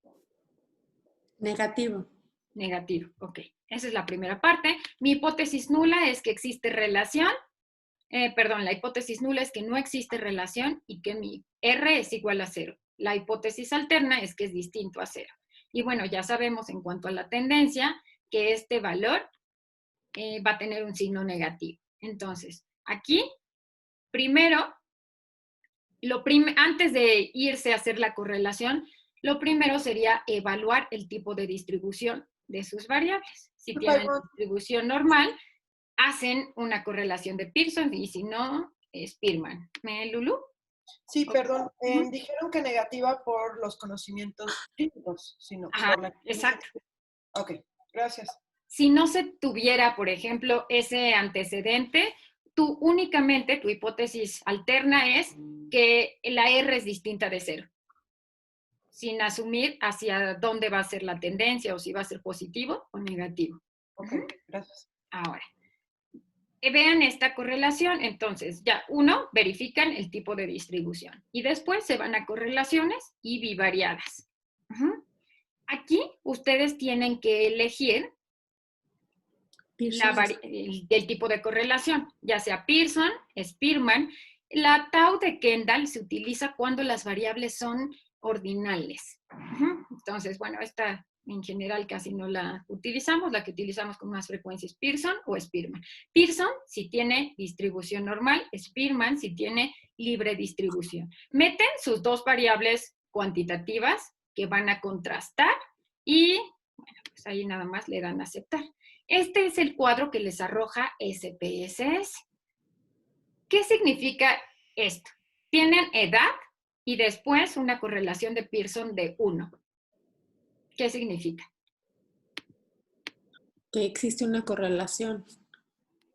Negativo. Negativo, ok. Esa es la primera parte. Mi hipótesis nula es que existe relación. La hipótesis nula es que no existe relación y que mi R es igual a 0. La hipótesis alterna es que es distinto a 0. Y bueno, ya sabemos en cuanto a la tendencia que este valor va a tener un signo negativo. Entonces, aquí, primero, antes de irse a hacer la correlación, lo primero sería evaluar el tipo de distribución de sus variables. Si tienen distribución normal, hacen una correlación de Pearson y si no, Spearman. ¿Lulu? Sí, perdón. Dijeron que negativa por los conocimientos clínicos, sino por la... Exacto. Ok, gracias. Si no se tuviera, por ejemplo, ese antecedente, tú únicamente, tu hipótesis alterna es que la R es distinta de 0, sin asumir hacia dónde va a ser la tendencia o si va a ser positivo o negativo. Ok, gracias. Ahora, vean esta correlación. Entonces, ya verifican el tipo de distribución y después se van a correlaciones y bivariadas. Aquí ustedes tienen que elegir el tipo de correlación, ya sea Pearson, Spearman. La tau de Kendall se utiliza cuando las variables son ordinales. Entonces, bueno, esta en general casi no la utilizamos, la que utilizamos con más frecuencia es Pearson o Spearman. Pearson si tiene distribución normal, Spearman si tiene libre distribución. Meten sus dos variables cuantitativas que van a contrastar y, bueno, pues ahí nada más le dan a aceptar. Este es el cuadro que les arroja SPSS. ¿Qué significa esto? Tienen edad y después una correlación de Pearson de 1. ¿Qué significa? Que existe una correlación.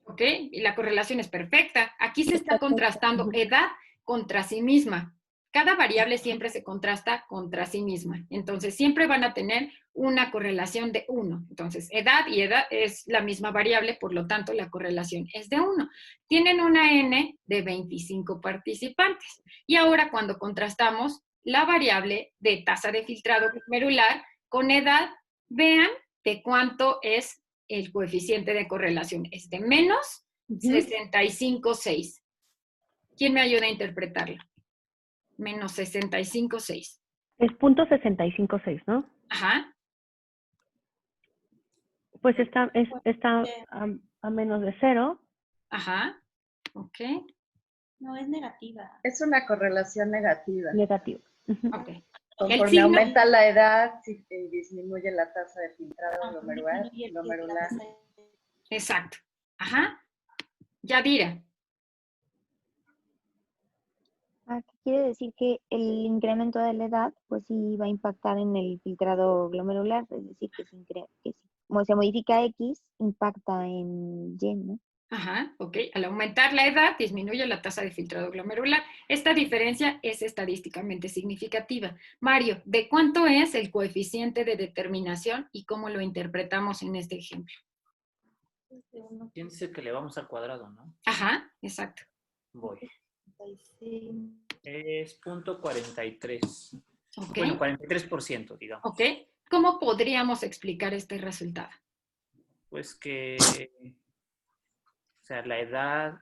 ¿Ok? Y la correlación es perfecta. Aquí se está contrastando edad contra sí misma. Cada variable siempre se contrasta contra sí misma. Entonces, siempre van a tener una correlación de 1. Entonces, edad y edad es la misma variable, por lo tanto, la correlación es de 1. Tienen una N de 25 participantes. Y ahora, cuando contrastamos la variable de tasa de filtrado glomerular con edad, vean de cuánto es el coeficiente de correlación. Es de menos 65,6. ¿Quién me ayuda a interpretarlo? Menos 65,6. Es .656, ¿no? Ajá. Pues está a menos de 0. Ajá. Ok. No, es negativa. Es una correlación negativa. Negativo. Ok. Conforme aumenta la edad, disminuye la tasa de filtrado glomerular. Exacto. Ajá. Yadira. Aquí quiere decir que el incremento de la edad, pues sí va a impactar en el filtrado glomerular, es decir, como se modifica X, impacta en Y, ¿no? Ajá, ok. Al aumentar la edad, disminuye la tasa de filtrado glomerular. Esta diferencia es estadísticamente significativa. Mario, ¿de cuánto es el coeficiente de determinación y cómo lo interpretamos en este ejemplo? ¿Quién dice que le vamos al cuadrado, no? Ajá, exacto. Voy. Es .43. Ok. Bueno, 43%, digamos. Ok. ¿Cómo podríamos explicar este resultado? Pues que, o sea, la edad...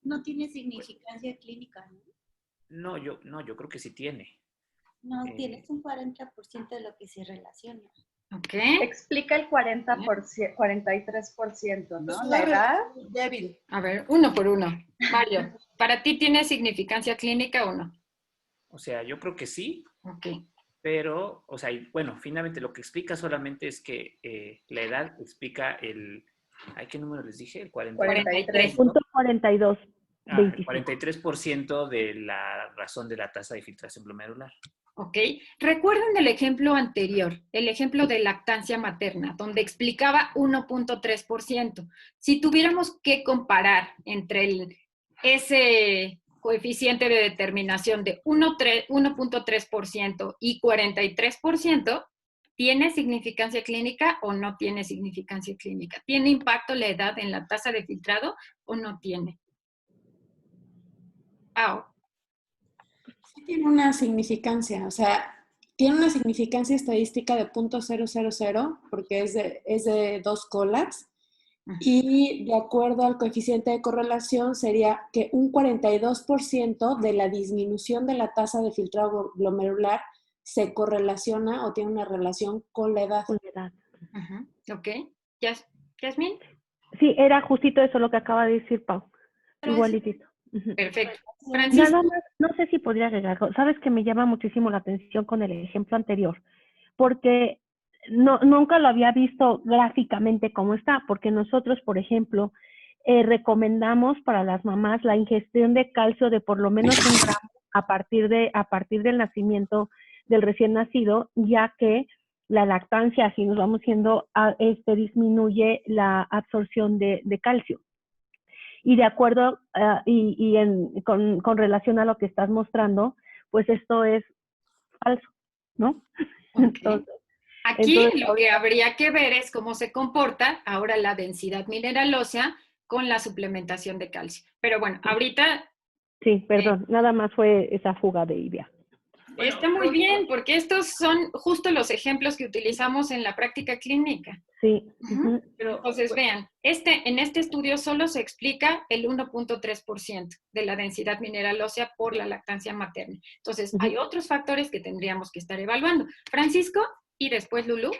no tiene significancia clínica, ¿no? No, yo creo que sí tiene. No, tienes un 40% de lo que se relaciona. Ok. Explica el 40%, 43%, Es ¿no? una La edad. relación débil. A ver, uno por uno. Mario, ¿para ti tiene significancia clínica o no? O sea, yo creo que sí, Ok. pero, o sea, bueno, finalmente lo que explica solamente es que la edad explica ¿ay, qué número les dije? El 43. Punto 42, el 25. 43% de la razón de la tasa de filtración glomerular. ¿Ok? Recuerden el ejemplo anterior, el ejemplo de lactancia materna, donde explicaba 1.3%. Si tuviéramos que comparar entre ese coeficiente de determinación de 1.3% y 43%, ¿tiene significancia clínica o no tiene significancia clínica? ¿Tiene impacto la edad en la tasa de filtrado o no tiene? Sí tiene una significancia, o sea, tiene una significancia estadística de .000 porque es de 2 colas y de acuerdo al coeficiente de correlación sería que un 42% de la disminución de la tasa de filtrado glomerular se correlaciona o tiene una relación con la edad. Con la edad. Ok. ¿Yasmín? Sí, era justito eso lo que acaba de decir Pau. Igualitito. Perfecto. Nada más, no sé si podría agregar algo. Sabes que me llama muchísimo la atención con el ejemplo anterior, porque nunca lo había visto gráficamente como está, porque nosotros, por ejemplo, recomendamos para las mamás la ingestión de calcio de por lo menos 1 gramo a partir del nacimiento del recién nacido, ya que la lactancia, así nos vamos siendo, disminuye la absorción de calcio. Y de acuerdo, con relación a lo que estás mostrando, pues esto es falso, ¿no? Okay. Entonces, lo que habría que ver es cómo se comporta ahora la densidad mineral ósea con la suplementación de calcio. Pero bueno, ahorita... Sí, perdón, nada más fue esa fuga de idea. Está muy bien, porque estos son justo los ejemplos que utilizamos en la práctica clínica. Sí. Entonces, vean, en este estudio solo se explica el 1.3% de la densidad mineral ósea por la lactancia materna. Entonces, hay otros factores que tendríamos que estar evaluando. Francisco, y después Lulú.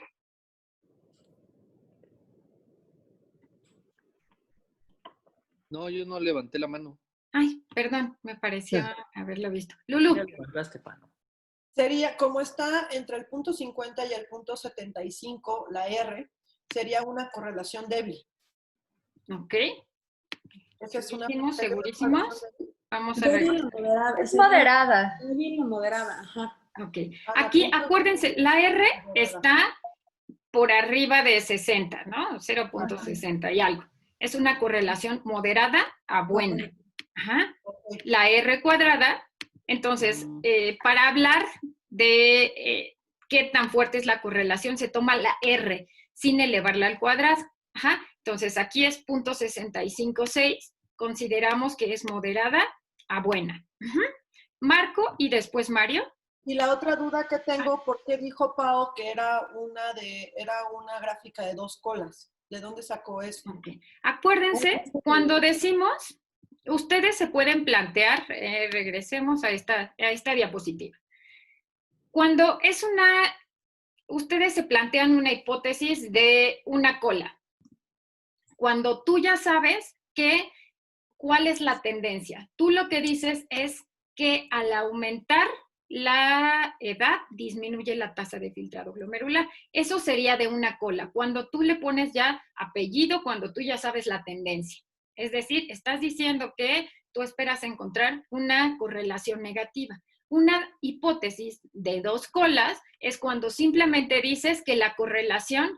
No, yo no levanté la mano. Ay, perdón, me pareció haberlo visto. Lulú. Sería, como está entre el punto 50 y el punto 75, la R, sería una correlación débil. Ok. Esa es una... ¿Segurísimos? Vamos a ver. Es moderada. Débil o moderada, ajá. Ok. Aquí, acuérdense, la R está por arriba de 60, ¿no? 0.60 y algo. Es una correlación moderada a buena. Ajá. La R cuadrada, entonces, para hablar de qué tan fuerte es la correlación, se toma la R sin elevarla al cuadrado. Ajá. Entonces, aquí es 0.656. Consideramos que es moderada a buena. Marco y después Mario. Y la otra duda que tengo, ¿por qué dijo Pau que era una gráfica de 2 colas? ¿De dónde sacó eso? Okay. Acuérdense, cuando decimos, ustedes se pueden plantear, regresemos a esta diapositiva. Cuando ustedes se plantean una hipótesis de una cola. Cuando tú ya sabes cuál es la tendencia. Tú lo que dices es que al aumentar la edad disminuye la tasa de filtrado glomerular. Eso sería de una cola. Cuando tú le pones ya apellido, cuando tú ya sabes la tendencia. Es decir, estás diciendo que tú esperas encontrar una correlación negativa. Una hipótesis de 2 colas es cuando simplemente dices que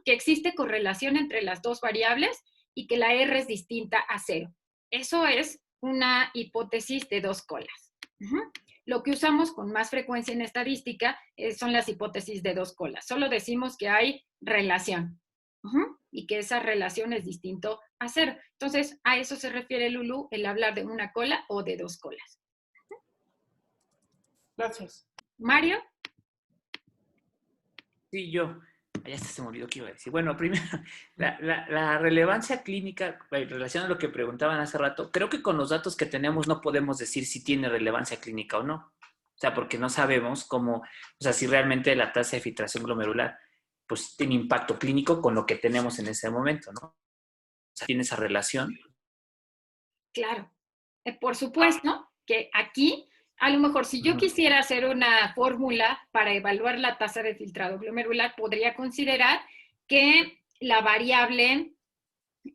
que existe correlación entre las 2 variables y que la R es distinta a 0. Eso es una hipótesis de 2 colas. Lo que usamos con más frecuencia en estadística son las hipótesis de 2 colas. Solo decimos que hay relación y que esa relación es distinto a 0. Entonces, a eso se refiere Lulú, el hablar de una cola o de 2 colas. Gracias. Mario. Sí, yo. Ya se me olvidó qué iba a decir. Bueno, primero, la relevancia clínica, en relación a lo que preguntaban hace rato, creo que con los datos que tenemos no podemos decir si tiene relevancia clínica o no. O sea, porque no sabemos cómo, o sea, si realmente la tasa de filtración glomerular pues tiene impacto clínico con lo que tenemos en ese momento, ¿no? O sea, tiene esa relación. Claro, por supuesto que aquí, a lo mejor si yo quisiera hacer una fórmula para evaluar la tasa de filtrado glomerular, podría considerar que la variable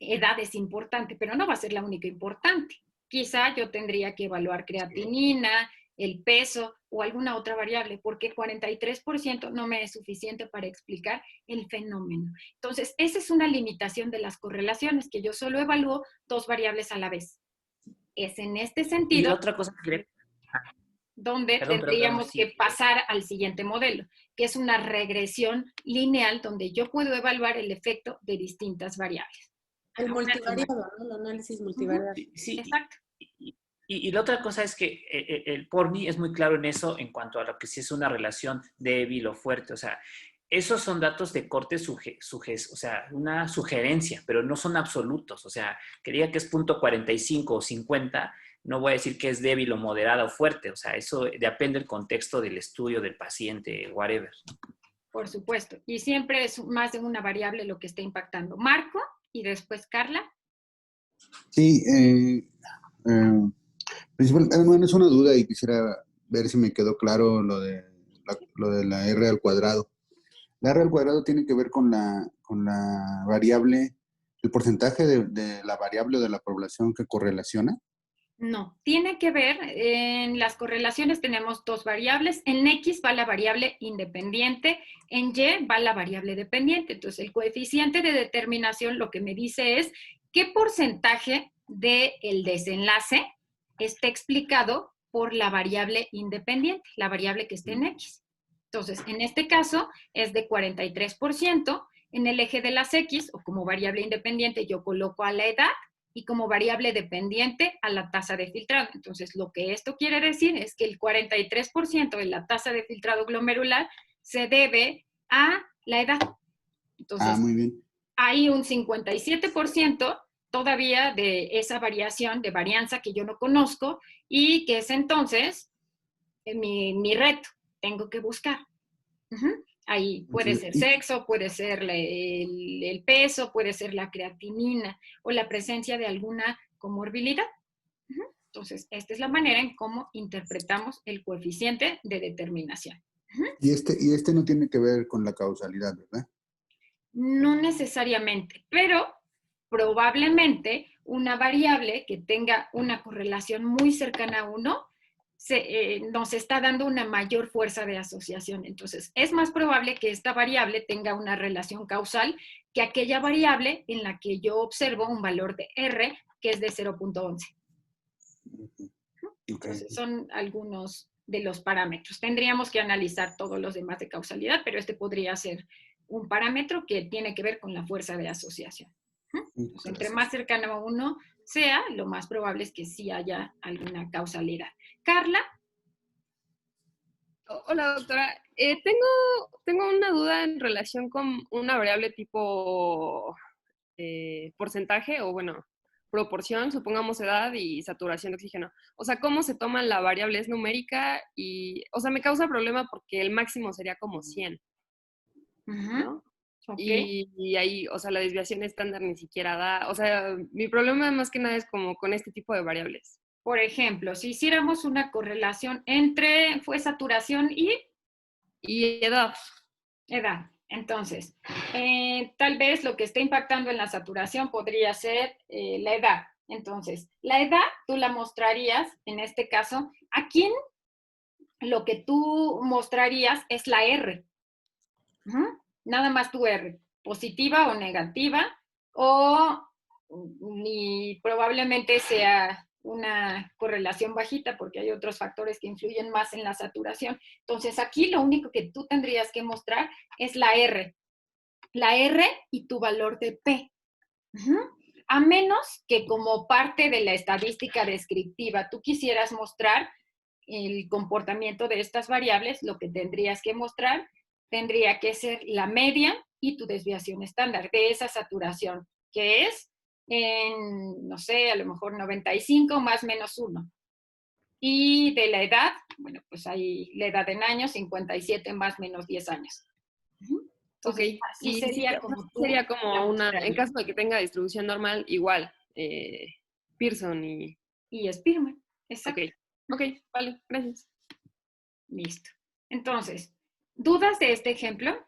edad es importante, pero no va a ser la única importante. Quizá yo tendría que evaluar creatinina, el peso o alguna otra variable, porque 43% no me es suficiente para explicar el fenómeno. Entonces, esa es una limitación de las correlaciones, que yo solo evalúo 2 variables a la vez. Es en este sentido... Y la otra cosa que quería... donde tendríamos que pasar al siguiente modelo, que es una regresión lineal donde yo puedo evaluar el efecto de distintas variables. El multivariado, ¿no? El análisis multivariado. Sí, exacto. Y la otra cosa es que el PORNI es muy claro en eso en cuanto a lo que sí es una relación débil o fuerte. O sea, esos son datos de corte o sea, una sugerencia, pero no son absolutos. O sea, que diga que es 0.45 o 50, no voy a decir que es débil o moderada o fuerte. O sea, eso depende del contexto del estudio del paciente, whatever. Por supuesto. Y siempre es más de una variable lo que está impactando. Marco y después Carla. Sí, bueno, es una duda y quisiera ver si me quedó claro lo de la R al cuadrado. La R al cuadrado tiene que ver con la variable, el porcentaje de la variable o de la población que correlaciona. No, tiene que ver, en las correlaciones tenemos 2 variables, en X va la variable independiente, en Y va la variable dependiente. Entonces, el coeficiente de determinación lo que me dice es qué porcentaje del desenlace está explicado por la variable independiente, la variable que está en X. Entonces, en este caso es de 43%, en el eje de las X, o como variable independiente, yo coloco a la edad, y como variable dependiente a la tasa de filtrado. Entonces, lo que esto quiere decir es que el 43% de la tasa de filtrado glomerular se debe a la edad. Entonces, muy bien. Hay un 57% todavía de esa variación, de varianza que yo no conozco y que es entonces mi reto. Tengo que buscar. Ahí puede ser sexo, puede ser el peso, puede ser la creatinina o la presencia de alguna comorbilidad. Entonces, esta es la manera en cómo interpretamos el coeficiente de determinación. Y este no tiene que ver con la causalidad, ¿verdad? No necesariamente, pero probablemente una variable que tenga una correlación muy cercana a 1 nos está dando una mayor fuerza de asociación. Entonces, es más probable que esta variable tenga una relación causal que aquella variable en la que yo observo un valor de R que es de 0.11. Entonces, son algunos de los parámetros. Tendríamos que analizar todos los demás de causalidad, pero este podría ser un parámetro que tiene que ver con la fuerza de asociación. Entonces, entre más cercano a 1 sea, lo más probable es que sí haya alguna causalidad. Carla. Hola, doctora. Tengo una duda en relación con una variable tipo porcentaje o, bueno, proporción, supongamos edad y saturación de oxígeno. O sea, ¿cómo se toma la variable? ¿Es numérica? Y, o sea, me causa problema porque el máximo sería como 100. ¿No? Okay. Y ahí, o sea, la desviación estándar ni siquiera da. O sea, mi problema más que nada es como con este tipo de variables. Por ejemplo, si hiciéramos una correlación entre, fue saturación y edad. Edad. Entonces, tal vez lo que esté impactando en la saturación podría ser la edad. Entonces, la edad tú la mostrarías, en este caso, ¿a quién lo que tú mostrarías es la R? Nada más tu R, positiva o negativa, o ni probablemente sea una correlación bajita porque hay otros factores que influyen más en la saturación. Entonces, aquí lo único que tú tendrías que mostrar es la R. La R y tu valor de P. A menos que como parte de la estadística descriptiva tú quisieras mostrar el comportamiento de estas variables, lo que tendrías que mostrar tendría que ser la media y tu desviación estándar de esa saturación, que es en, no sé, a lo mejor 95 más menos 1. Y de la edad, bueno, pues hay la edad en años, 57 más menos 10 años. Entonces, Ok, así y sería como tú sería como la una, en mostrarías. caso de que tenga distribución normal, igual, Pearson y Spearman. Ok, Exacto. ok, vale, gracias. Listo. Entonces, ¿dudas de este ejemplo?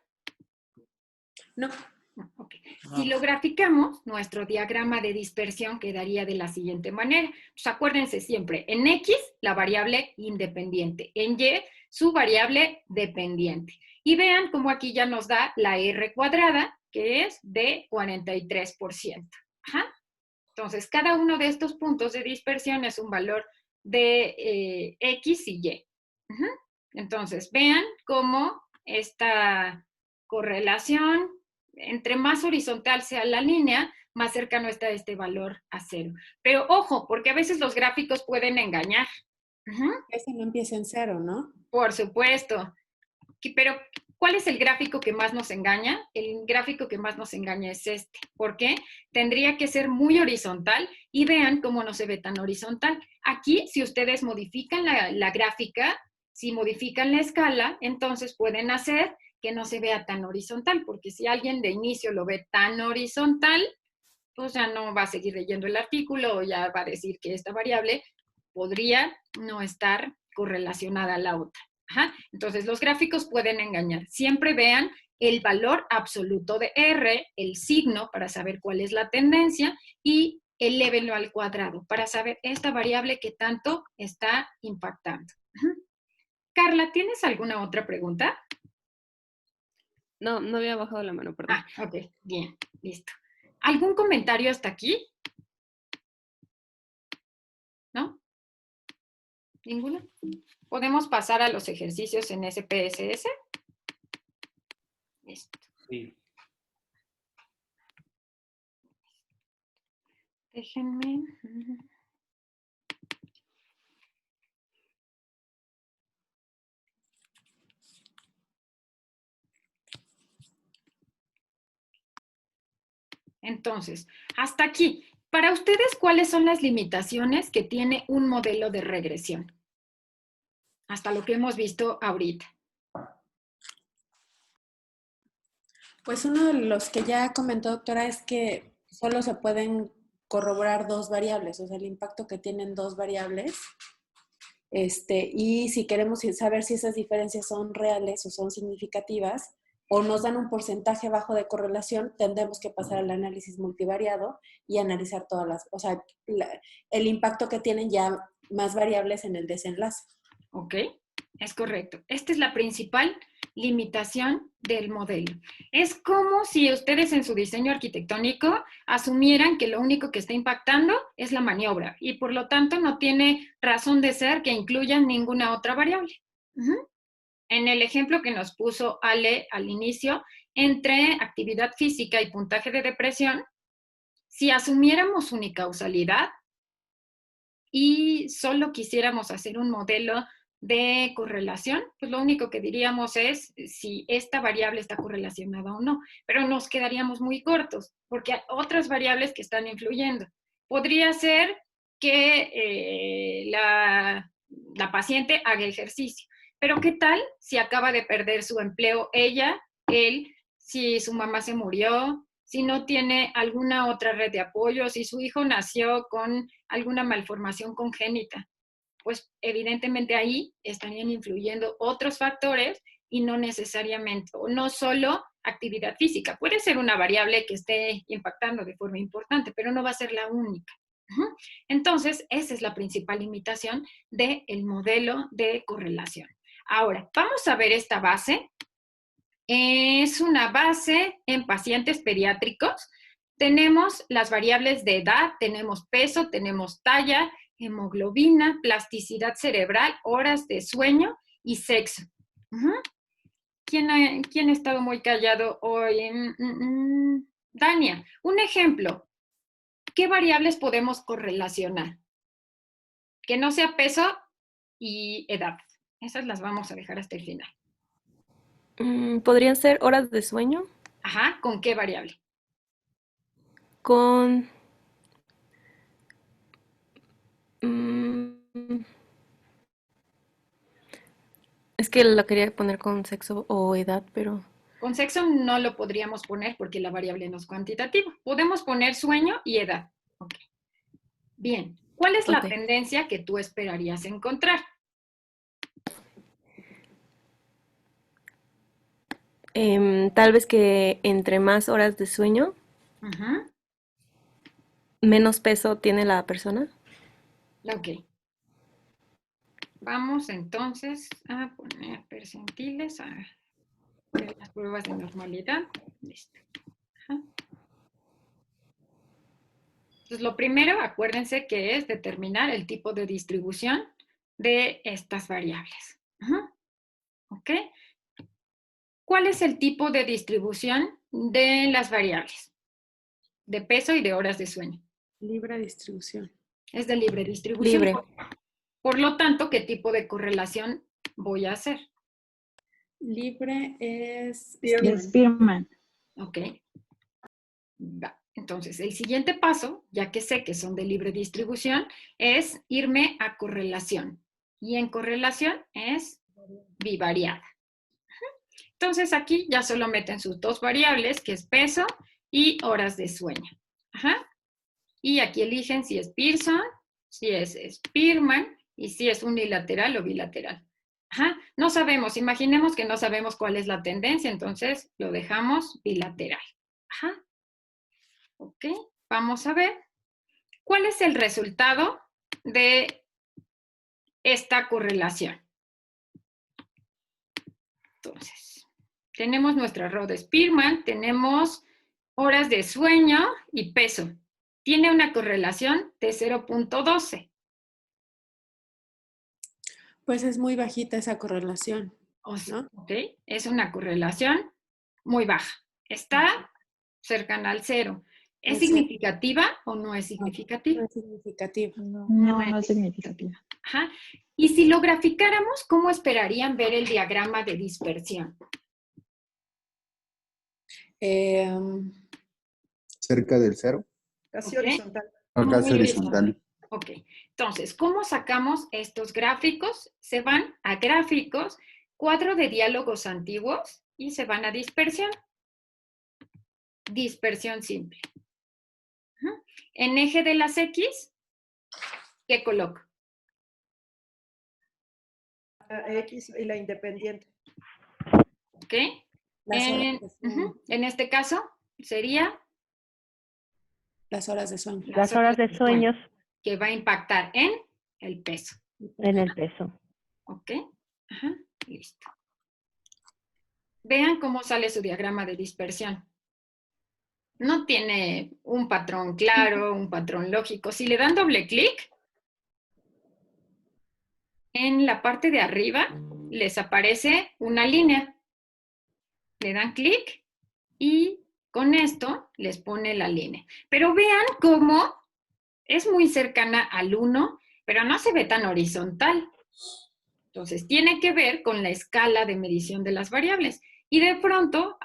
No. No, ok. Si lo graficamos, nuestro diagrama de dispersión quedaría de la siguiente manera. Pues acuérdense siempre, en X, la variable independiente, en Y, su variable dependiente. Y vean cómo aquí ya nos da la R cuadrada, que es de 43%. Ajá. Entonces, cada uno de estos puntos de dispersión es un valor de X y Y. Ujú. Entonces, vean cómo esta correlación, entre más horizontal sea la línea, más cercano está este valor a 0. Pero ojo, porque a veces los gráficos pueden engañar. Ujú. Ese no empieza en 0, ¿no? Por supuesto. Pero, ¿cuál es el gráfico que más nos engaña? El gráfico que más nos engaña es este. ¿Por qué? Tendría que ser muy horizontal y vean cómo no se ve tan horizontal. Aquí, si ustedes modifican la gráfica, si modifican la escala, entonces pueden hacer que no se vea tan horizontal, porque si alguien de inicio lo ve tan horizontal, pues ya no va a seguir leyendo el artículo o ya va a decir que esta variable podría no estar correlacionada a la otra. Ajá. Entonces, los gráficos pueden engañar. Siempre vean el valor absoluto de R, el signo para saber cuál es la tendencia y elévenlo al cuadrado para saber esta variable que tanto está impactando. Ajá. Carla, ¿tienes alguna otra pregunta? No, no había bajado la mano, perdón. Ah, ok, bien, listo. ¿Algún comentario hasta aquí? ¿No? ¿Ninguno? ¿Podemos pasar a los ejercicios en SPSS? Listo. Sí. Déjenme. Entonces, hasta aquí. Para ustedes, ¿cuáles son las limitaciones que tiene un modelo de regresión? Hasta lo que hemos visto ahorita. Pues uno de los que ya comentó, doctora, es que solo se pueden corroborar dos variables, o sea, el impacto que tienen dos variables. Y si queremos saber si esas diferencias son reales o son significativas, o nos dan un porcentaje bajo de correlación, tendremos que pasar al análisis multivariado y analizar todas las, o sea, el impacto que tienen ya más variables en el desenlace. ¿Ok? Es correcto. Esta es la principal limitación del modelo. Es como si ustedes en su diseño arquitectónico asumieran que lo único que está impactando es la maniobra y por lo tanto no tiene razón de ser que incluyan ninguna otra variable. En el ejemplo que nos puso Ale al inicio, entre actividad física y puntaje de depresión, si asumiéramos unicausalidad y solo quisiéramos hacer un modelo de correlación, pues lo único que diríamos es si esta variable está correlacionada o no, pero nos quedaríamos muy cortos porque hay otras variables que están influyendo. Podría ser que la paciente haga ejercicio, pero ¿qué tal si acaba de perder su empleo ella, él, si su mamá se murió, si no tiene alguna otra red de apoyo, si su hijo nació con alguna malformación congénita? Pues evidentemente ahí estarían influyendo otros factores y no necesariamente, o no solo actividad física. Puede ser una variable que esté impactando de forma importante, pero no va a ser la única. Entonces, esa es la principal limitación del modelo de correlación. Ahora, vamos a ver esta base. Es una base en pacientes pediátricos. Tenemos las variables de edad, tenemos peso, tenemos talla, hemoglobina, plasticidad cerebral, horas de sueño y sexo. ¿Quién ha estado muy callado hoy? Dania, un ejemplo. ¿Qué variables podemos correlacionar? Que no sea peso y edad. Esas las vamos a dejar hasta el final. ¿Podrían ser horas de sueño? Ajá, ¿con qué variable? Con... es que la quería poner con sexo o edad, pero Con sexo no lo podríamos poner porque la variable no es cuantitativa. Podemos poner sueño y edad. Ok. Bien. ¿Cuál es la tendencia que tú esperarías encontrar? Tal vez que entre más horas de sueño, Ajá. menos peso tiene la persona. Ok. Vamos entonces a poner percentiles, a ver las pruebas de normalidad. Listo. Ajá. Entonces, lo primero, acuérdense que es determinar el tipo de distribución de estas variables. Ajá. ¿Ok? ¿Cuál es el tipo de distribución de las variables? De peso y de horas de sueño. Libre distribución. Es de libre distribución. Libre. Por lo tanto, ¿qué tipo de correlación voy a hacer? Libre es Spearman. Ok. Va. Entonces, el siguiente paso, ya que sé que son de libre distribución, es irme a correlación. Y en correlación es bivariada. Entonces, aquí ya solo meten sus dos variables, que es peso y horas de sueño. Ajá. Y aquí eligen si es Pearson, si es Spearman y si es unilateral o bilateral. Ajá. No sabemos, imaginemos que no sabemos cuál es la tendencia, entonces lo dejamos bilateral. Ajá. Ok, vamos a ver. ¿Cuál es el resultado de esta correlación? Entonces, tenemos nuestra error de Spearman, tenemos horas de sueño y peso. Tiene una correlación de 0.12. Pues es muy bajita esa correlación, ¿no? Ok, es una correlación muy baja. Está cercana al 0. ¿Es significativa o no es significativa? No es significativa. No es significativa. Ajá. Y si lo graficáramos, ¿cómo esperarían ver el diagrama de dispersión? Cerca del 0. Casi Ok. horizontal. Casi horizontal. Ok, entonces, ¿cómo sacamos estos gráficos? Se van a gráficos, cuadro de diálogos antiguos y se van a dispersión. Dispersión simple. Ajá. En eje de las X, ¿qué coloco? X y la independiente. ¿Ok? En este caso, sería las horas de sueño. Las horas de sueños. Que va a impactar en el peso. En el peso. ¿Ok? Ajá, listo. Vean cómo sale su diagrama de dispersión. No tiene un patrón claro, un patrón lógico. Si le dan doble clic, en la parte de arriba les aparece una línea. Le dan clic y con esto les pone la línea. Pero vean cómo es muy cercana al 1, pero no se ve tan horizontal. Entonces, tiene que ver con la escala de medición de las variables. Y de pronto,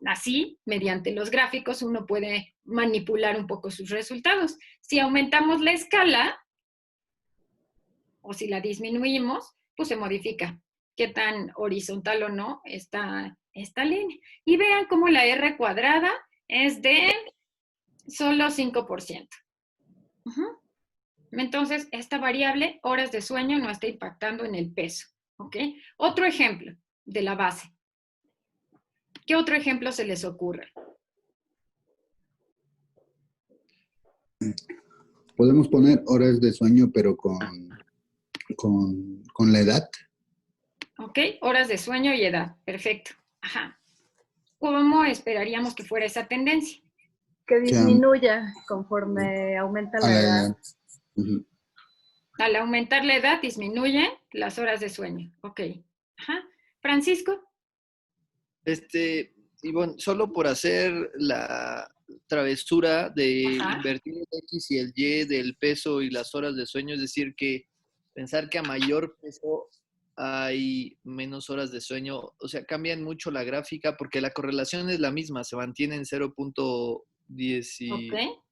así, mediante los gráficos, uno puede manipular un poco sus resultados. Si aumentamos la escala, o si la disminuimos, pues se modifica qué tan horizontal o no está esta línea. Y vean cómo la R cuadrada es de solo 5%. Entonces, esta variable, horas de sueño, no está impactando en el peso. ¿Ok? Otro ejemplo de la base. ¿Qué otro ejemplo se les ocurre? Podemos poner horas de sueño, pero con la edad. ¿Ok? Horas de sueño y edad. Perfecto. Ajá. ¿Cómo esperaríamos que fuera esa tendencia? Que disminuya conforme aumenta la edad. Al aumentar la edad, disminuyen las horas de sueño. Ok. Ajá. Francisco. Ivonne, solo por hacer la travesura de invertir el X y el Y del peso y las horas de sueño, es decir, que pensar que a mayor peso hay menos horas de sueño, o sea, cambian mucho la gráfica porque la correlación es la misma, se mantiene en 0.10. Ok.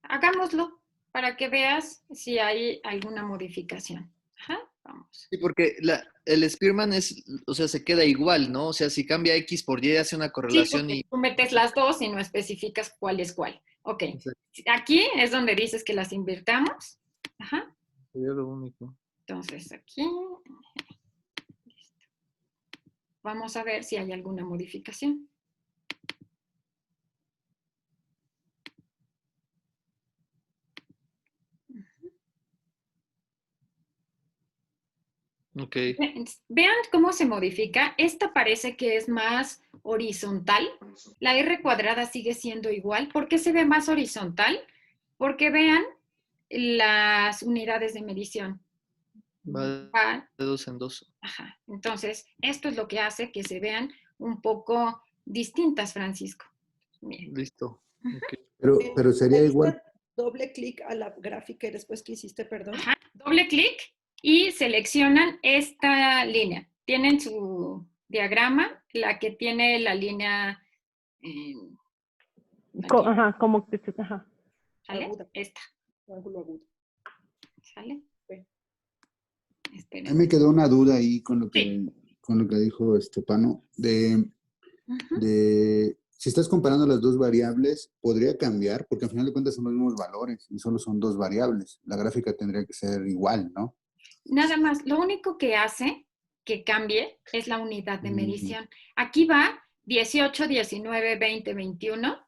Hagámoslo para que veas si hay alguna modificación. Ajá. Vamos. Sí, porque el Spearman o sea, se queda igual, ¿no? O sea, si cambia X por Y, hace una Sí, correlación porque y... tú metes las dos y no especificas cuál es cuál. Ok. Exacto. Aquí es donde dices que las invirtamos. Ajá. Sería lo único. Entonces, aquí. Vamos a ver si hay alguna modificación. Ok. Vean cómo se modifica. Esta parece que es más horizontal. La R cuadrada sigue siendo igual. ¿Por qué se ve más horizontal? Porque vean las unidades de medición. Va de 2 en 2. Ajá. Entonces, esto es lo que hace que se vean un poco distintas, Francisco. Bien. Listo. Okay. Pero sería igual. Doble clic a la gráfica y después, ¿qué hiciste, perdón? Ajá. Doble clic y seleccionan esta línea. Tienen su diagrama, la que tiene la línea... Ajá, como que... Ajá. ¿Sale? Aguda. Esta. Ángulo agudo. ¿Sale? A mí me quedó una duda ahí con lo que dijo Pano, de si estás comparando las dos variables, podría cambiar, porque al final de cuentas son los mismos valores y solo son dos variables. La gráfica tendría que ser igual, ¿no? Nada más, lo único que hace que cambie es la unidad de medición. Aquí va 18, 19, 20, 21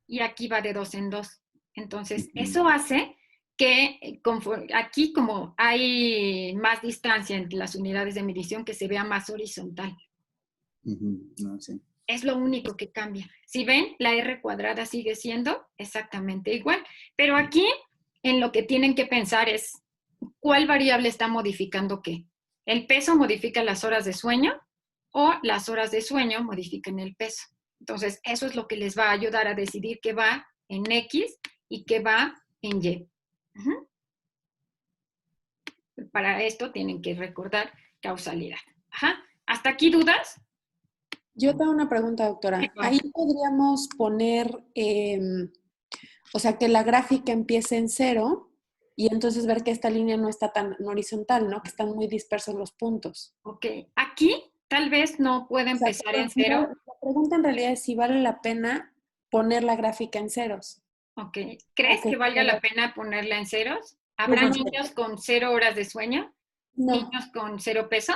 y aquí va de 2 en 2. Entonces, eso hace que aquí como hay más distancia entre las unidades de medición, que se vea más horizontal. No, sí. Es lo único que cambia. Si ven, la R cuadrada sigue siendo exactamente igual. Pero aquí, en lo que tienen que pensar es, ¿cuál variable está modificando qué? ¿El peso modifica las horas de sueño o las horas de sueño modifican el peso? Entonces, eso es lo que les va a ayudar a decidir qué va en X y qué va en Y. Para esto tienen que recordar causalidad. Ajá. ¿Hasta aquí dudas? Yo tengo una pregunta, doctora. Ahí podríamos poner, o sea, que la gráfica empiece en 0 y entonces ver que esta línea no está tan horizontal, ¿no? Que están muy dispersos los puntos. Ok. Aquí tal vez no puede empezar en 0. La pregunta en realidad es si vale la pena poner la gráfica en ceros. Ok. ¿Crees que valga la pena ponerla en ceros? ¿Habrá Ajá. niños con 0 horas de sueño? No. ¿Niños con 0 peso?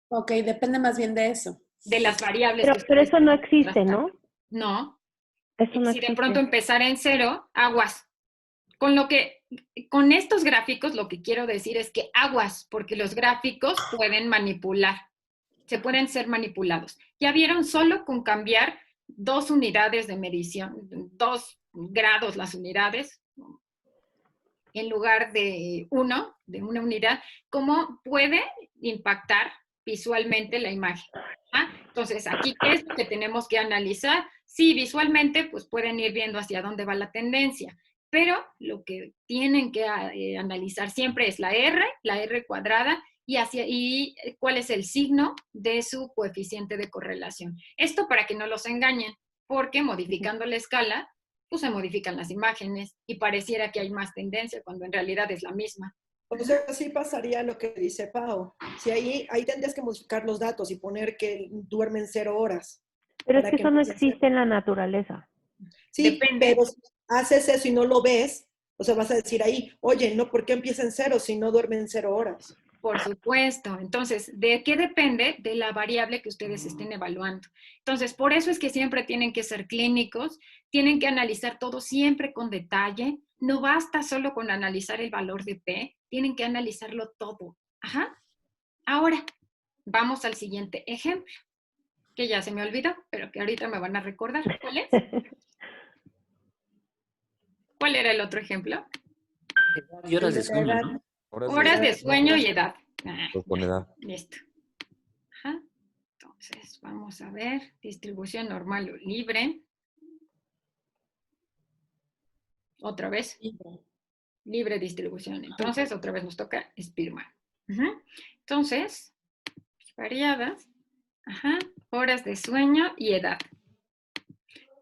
Ok, depende más bien de eso. De las variables. Pero eso no existe, ¿no? No. Eso no Si existe. de pronto empezara en 0, aguas. Con estos gráficos lo que quiero decir es que aguas, porque los gráficos pueden manipular, se pueden ser manipulados. Ya vieron, solo con cambiar 2 unidades de medición, 2 grados las unidades, en lugar de de una unidad, cómo puede impactar visualmente la imagen. Entonces, aquí, ¿qué es lo que tenemos que analizar? Sí, visualmente, pues pueden ir viendo hacia dónde va la tendencia, pero lo que tienen que analizar siempre es la R cuadrada, y cuál es el signo de su coeficiente de correlación. Esto para que no los engañen, porque modificando la escala, pues se modifican las imágenes y pareciera que hay más tendencia cuando en realidad es la misma. O sea, sí pasaría lo que dice Pau. Si ahí tendrías que modificar los datos y poner que duermen 0 horas. Pero es que eso no existe en la naturaleza. Sí, depende. Pero si haces eso y no lo ves, o sea, vas a decir ahí, oye, no, ¿por qué empieza en 0 si no duermen 0 horas? Por supuesto. Entonces, ¿de qué depende? De la variable que ustedes estén evaluando. Entonces, por eso es que siempre tienen que ser clínicos, tienen que analizar todo siempre con detalle. No basta solo con analizar el valor de P, tienen que analizarlo todo. Ajá. Ahora, vamos al siguiente ejemplo, que ya se me olvidó, pero que ahorita me van a recordar. ¿Cuál es? ¿Cuál era el otro ejemplo? Y horas de sueño, ¿no? Horas de sueño y edad. Con edad. Listo. Ajá. Entonces, vamos a ver. Distribución normal o libre. Otra vez. Libre distribución. Entonces, otra vez nos toca Spearman. Entonces, variadas. Ajá. Horas de sueño y edad.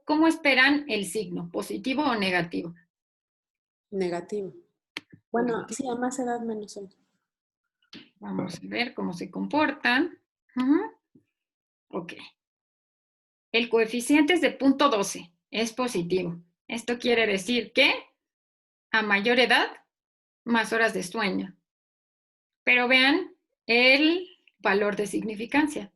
¿Cómo esperan el signo? ¿Positivo o negativo? Negativo. Bueno, sí, a más edad, menos sueño. Vamos a ver cómo se comportan. Ok. El coeficiente es de 0.12, es positivo. Esto quiere decir que a mayor edad, más horas de sueño. Pero vean el valor de significancia.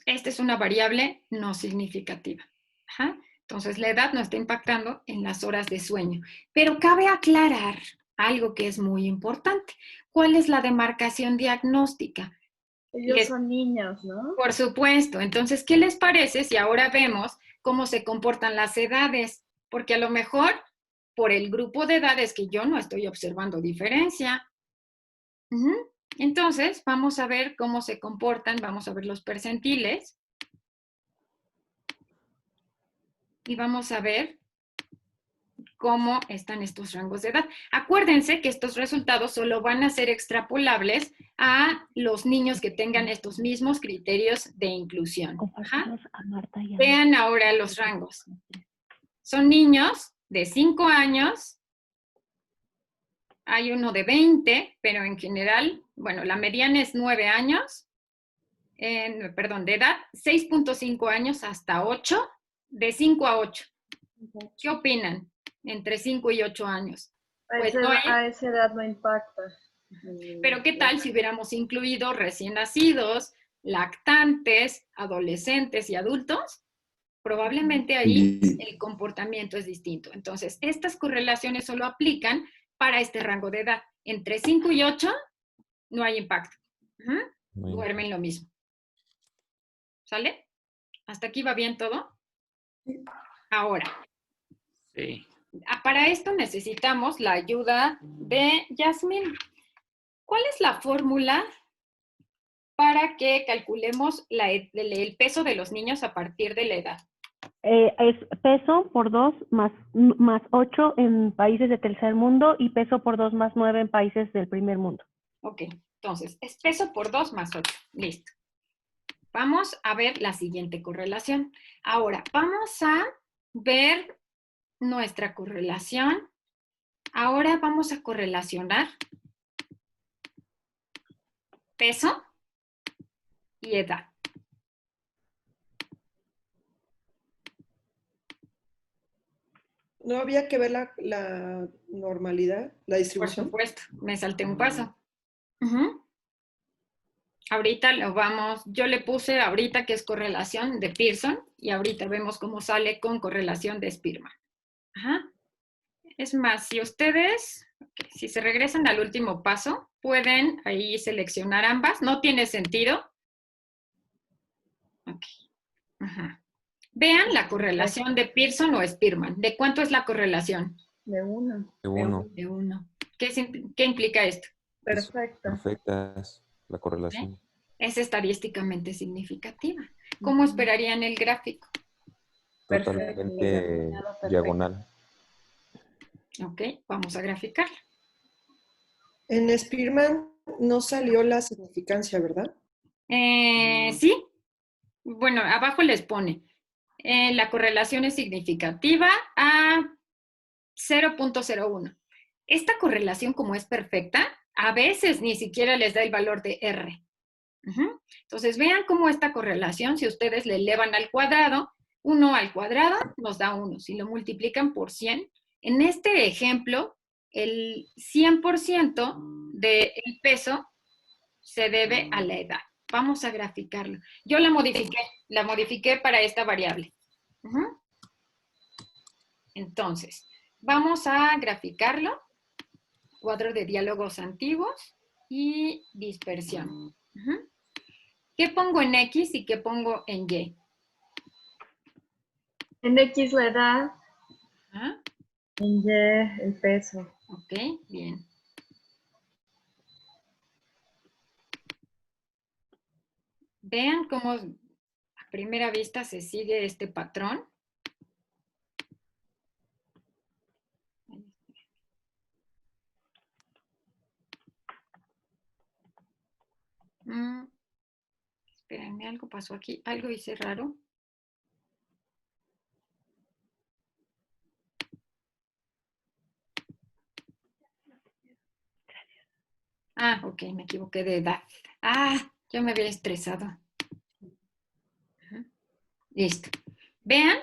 Esta es una variable no significativa. Entonces, la edad no está impactando en las horas de sueño. Pero cabe aclarar algo que es muy importante. ¿Cuál es la demarcación diagnóstica? Ellos son niños, ¿no? Por supuesto. Entonces, ¿qué les parece si ahora vemos cómo se comportan las edades? Porque a lo mejor, por el grupo de edades que yo no estoy observando diferencia. Entonces, vamos a ver cómo se comportan, vamos a ver los percentiles. Y vamos a ver cómo están estos rangos de edad. Acuérdense que estos resultados solo van a ser extrapolables a los niños que tengan estos mismos criterios de inclusión. Vean ahora los rangos. Son niños de 5 años, hay uno de 20, pero en general, bueno, la mediana es 9 años, perdón, de edad, 6.5 años hasta 8, de 5 a 8. ¿Qué opinan? Entre 5 y 8 años. Pues a esa edad no impacta. Pero ¿qué tal si hubiéramos incluido recién nacidos, lactantes, adolescentes y adultos? Probablemente ahí el comportamiento es distinto. Entonces, estas correlaciones solo aplican para este rango de edad. Entre 5 y 8 no hay impacto. Duermen lo mismo. ¿Sale? ¿Hasta aquí va bien todo? Ahora. Sí. Para esto necesitamos la ayuda de Yasmín. ¿Cuál es la fórmula para que calculemos el peso de los niños a partir de la edad? Es peso por 2 más 8 en países de tercer mundo y peso por 2 más 9 en países del primer mundo. Ok, entonces es peso por 2 más 8. Listo. Vamos a ver la siguiente correlación. Ahora, vamos a ver nuestra correlación. Ahora vamos a correlacionar peso y edad. ¿No había que ver la normalidad, la distribución? Por supuesto, me salté un paso. Ahorita lo vamos, yo le puse ahorita que es correlación de Pearson y ahorita vemos cómo sale con correlación de Spearman. Es más, si ustedes, si se regresan al último paso, pueden ahí seleccionar ambas. No tiene sentido. Vean la correlación de Pearson o Spearman. ¿De cuánto es la correlación? De 1. De 1. De 1. ¿Qué implica esto? Perfecto. Perfecta es la correlación. Es estadísticamente significativa. ¿Cómo esperarían el gráfico? Totalmente diagonal. Ok, vamos a graficar. En Spearman no salió la significancia, ¿verdad? Sí. Bueno, abajo les pone. La correlación es significativa a 0.01. Esta correlación, como es perfecta, a veces ni siquiera les da el valor de R. Entonces, vean cómo esta correlación, si ustedes le elevan al cuadrado, 1 al cuadrado nos da 1. Si lo multiplican por 100, en este ejemplo, el 100% del peso se debe a la edad. Vamos a graficarlo. Yo la modifiqué para esta variable. Entonces, vamos a graficarlo. Cuadro de diálogos antiguos y dispersión. ¿Qué pongo en X y qué pongo en Y? En X la edad. En Y el peso. Ok, bien. Vean cómo a primera vista se sigue este patrón. Espérenme, algo pasó aquí. Algo hice raro. Ah, ok, me equivoqué de edad. Ah, yo me había estresado. Ajá. Listo. Vean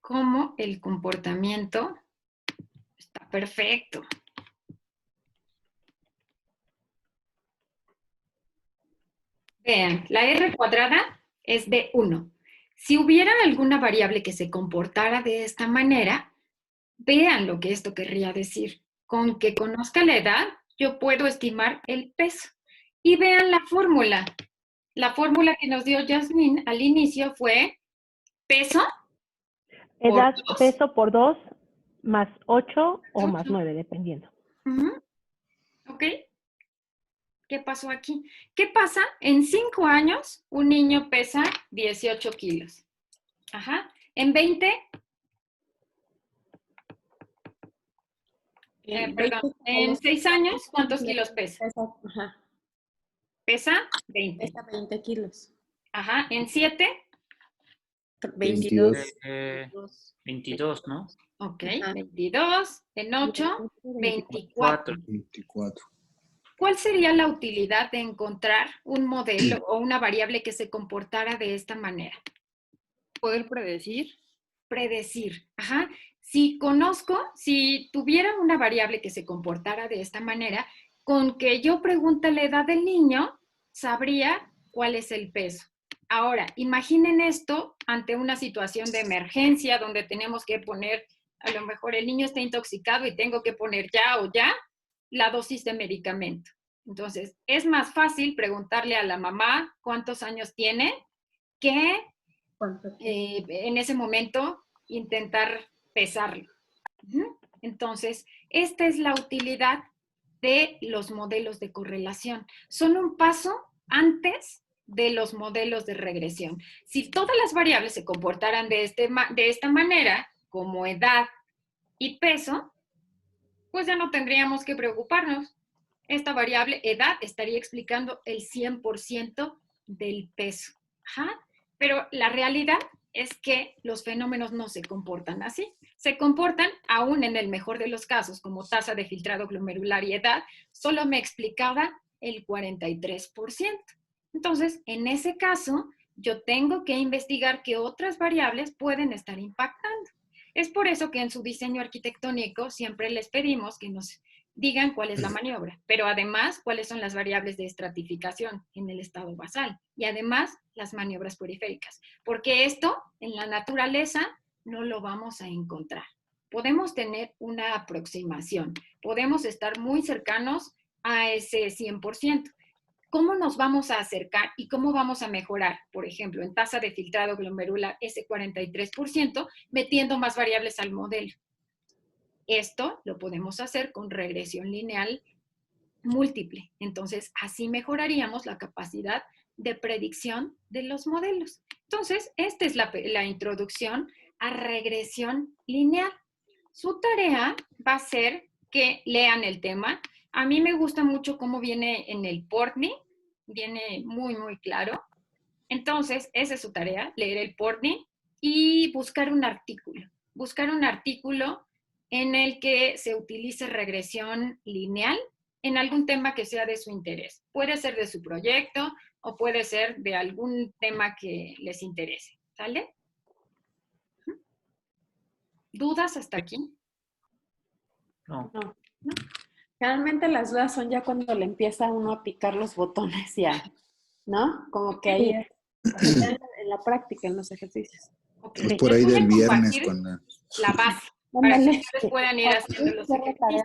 cómo el comportamiento está perfecto. Vean, la R cuadrada es de 1. Si hubiera alguna variable que se comportara de esta manera, vean lo que esto querría decir. Con que conozca la edad, yo puedo estimar el peso. Y vean la fórmula. La fórmula que nos dio Yasmín al inicio fue peso Edad, por 2. peso por 2, más 8 o más 9, dependiendo. ¿Ok? ¿Qué pasó aquí? ¿Qué pasa? En 5 años, un niño pesa 18 kilos. Ajá. En 20... perdón, en 6 años, ¿cuántos kilos pesa? Ajá. Pesa 20. Pesa 20 kilos. Ajá. En 7... 22. 22, ¿no? Ok, 22. En 8, 24. 24. ¿Cuál sería la utilidad de encontrar un modelo o una variable que se comportara de esta manera? ¿Poder predecir? Predecir. Ajá. Si tuviera una variable que se comportara de esta manera, con que yo pregunte la edad del niño, sabría cuál es el peso. Ahora, imaginen esto ante una situación de emergencia donde tenemos que poner, a lo mejor el niño está intoxicado y tengo que poner ya o ya la dosis de medicamento. Entonces, es más fácil preguntarle a la mamá cuántos años tiene que en ese momento intentar pesarlo. Entonces, esta es la utilidad de los modelos de correlación. Son un paso antes de los modelos de regresión. Si todas las variables se comportaran de esta manera, como edad y peso, pues ya no tendríamos que preocuparnos. Esta variable edad estaría explicando el 100% del peso. Ajá. Pero la realidad es que los fenómenos no se comportan así. Se comportan, aún en el mejor de los casos, como tasa de filtrado glomerular y edad, solo me explicaba el 43%. Entonces, en ese caso, yo tengo que investigar qué otras variables pueden estar impactando. Es por eso que en su diseño arquitectónico siempre les pedimos que nos digan cuál es la maniobra, pero además cuáles son las variables de estratificación en el estado basal y además las maniobras periféricas, porque esto en la naturaleza no lo vamos a encontrar. Podemos tener una aproximación, podemos estar muy cercanos a ese 100%. ¿Cómo nos vamos a acercar y cómo vamos a mejorar? Por ejemplo, en tasa de filtrado glomerular, ese 43%, metiendo más variables al modelo. Esto lo podemos hacer con regresión lineal múltiple. Entonces, así mejoraríamos la capacidad de predicción de los modelos. Entonces, esta es la introducción a regresión lineal. Su tarea va a ser que lean el tema. A mí me gusta mucho cómo viene en el Portney, viene muy, muy claro. Entonces, esa es su tarea, leer el Portney y buscar un artículo. Buscar un artículo en el que se utilice regresión lineal en algún tema que sea de su interés. Puede ser de su proyecto o puede ser de algún tema que les interese. ¿Sale? ¿Dudas hasta aquí? No. No. Realmente las dudas son ya cuando le empieza uno a picar los botones ya, ¿no? Como que ahí en la práctica, en los ejercicios. Pues por ahí del viernes con la base, para que ustedes puedan ir haciendo los ejercicios.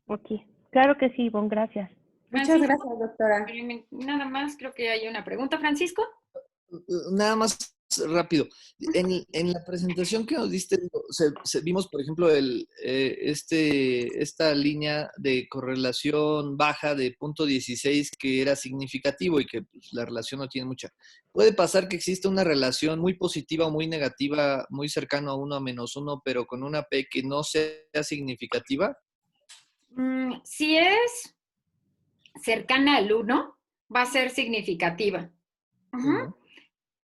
Ok, claro que sí, Ivonne, gracias. Muchas gracias, doctora. Nada más, creo que hay una pregunta. ¿Francisco? Nada más rápido. En la presentación que nos diste, vimos, por ejemplo, esta línea de correlación baja de 0.16 que era significativo y que pues, la relación no tiene mucha. ¿Puede pasar que exista una relación muy positiva o muy negativa, muy cercano a 1 a -1, pero con una P que no sea significativa? Si es cercana al 1, va a ser significativa.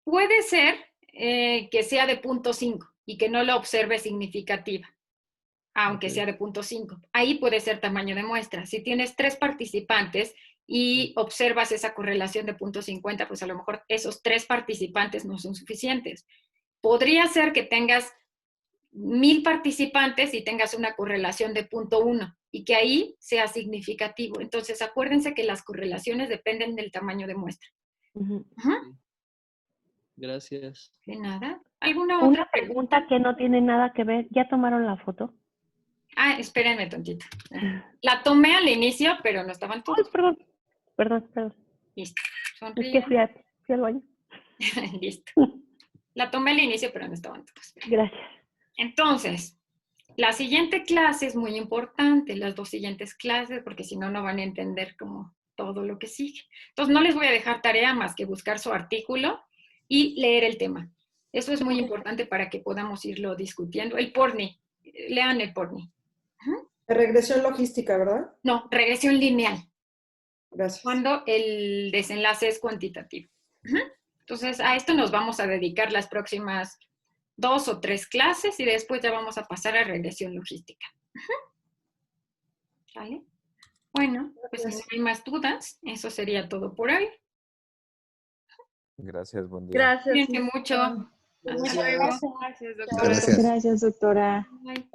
Puede ser que sea de 0.5 y que no la observe significativa. aunque sea de 0.5. Ahí puede ser tamaño de muestra. Si tienes 3 participantes y observas esa correlación de 0.50, pues a lo mejor esos 3 participantes no son suficientes. Podría ser que tengas 1000 participantes y tengas una correlación de 0.1 y que ahí sea significativo. Entonces, acuérdense que las correlaciones dependen del tamaño de muestra. Gracias. De nada. ¿Alguna Una otra pregunta que no tiene nada que ver. ¿Ya tomaron la foto? Ah, espérenme tantito. La tomé al inicio, pero no estaban todos. Ay, perdón. Listo. Es Sonríe. que fui al baño. Listo. La tomé al inicio, pero no estaban todos. Gracias. Entonces, la siguiente clase es muy importante, las 2 siguientes clases, porque si no, no van a entender como todo lo que sigue. Entonces, no les voy a dejar tarea más que buscar su artículo y leer el tema. Eso es muy importante para que podamos irlo discutiendo. El PORNI, lean el PORNI. De regresión logística, ¿verdad? No, regresión lineal. Gracias. Cuando el desenlace es cuantitativo. Entonces, a esto nos vamos a dedicar las próximas 2 o 3 clases y después ya vamos a pasar a regresión logística. ¿Vale? Bueno, pues si no hay más dudas, eso sería todo por hoy. Gracias, buen día. Gracias. Cuídense mucho. Hasta luego. Gracias, doctora. Gracias. Gracias, doctora. Bye.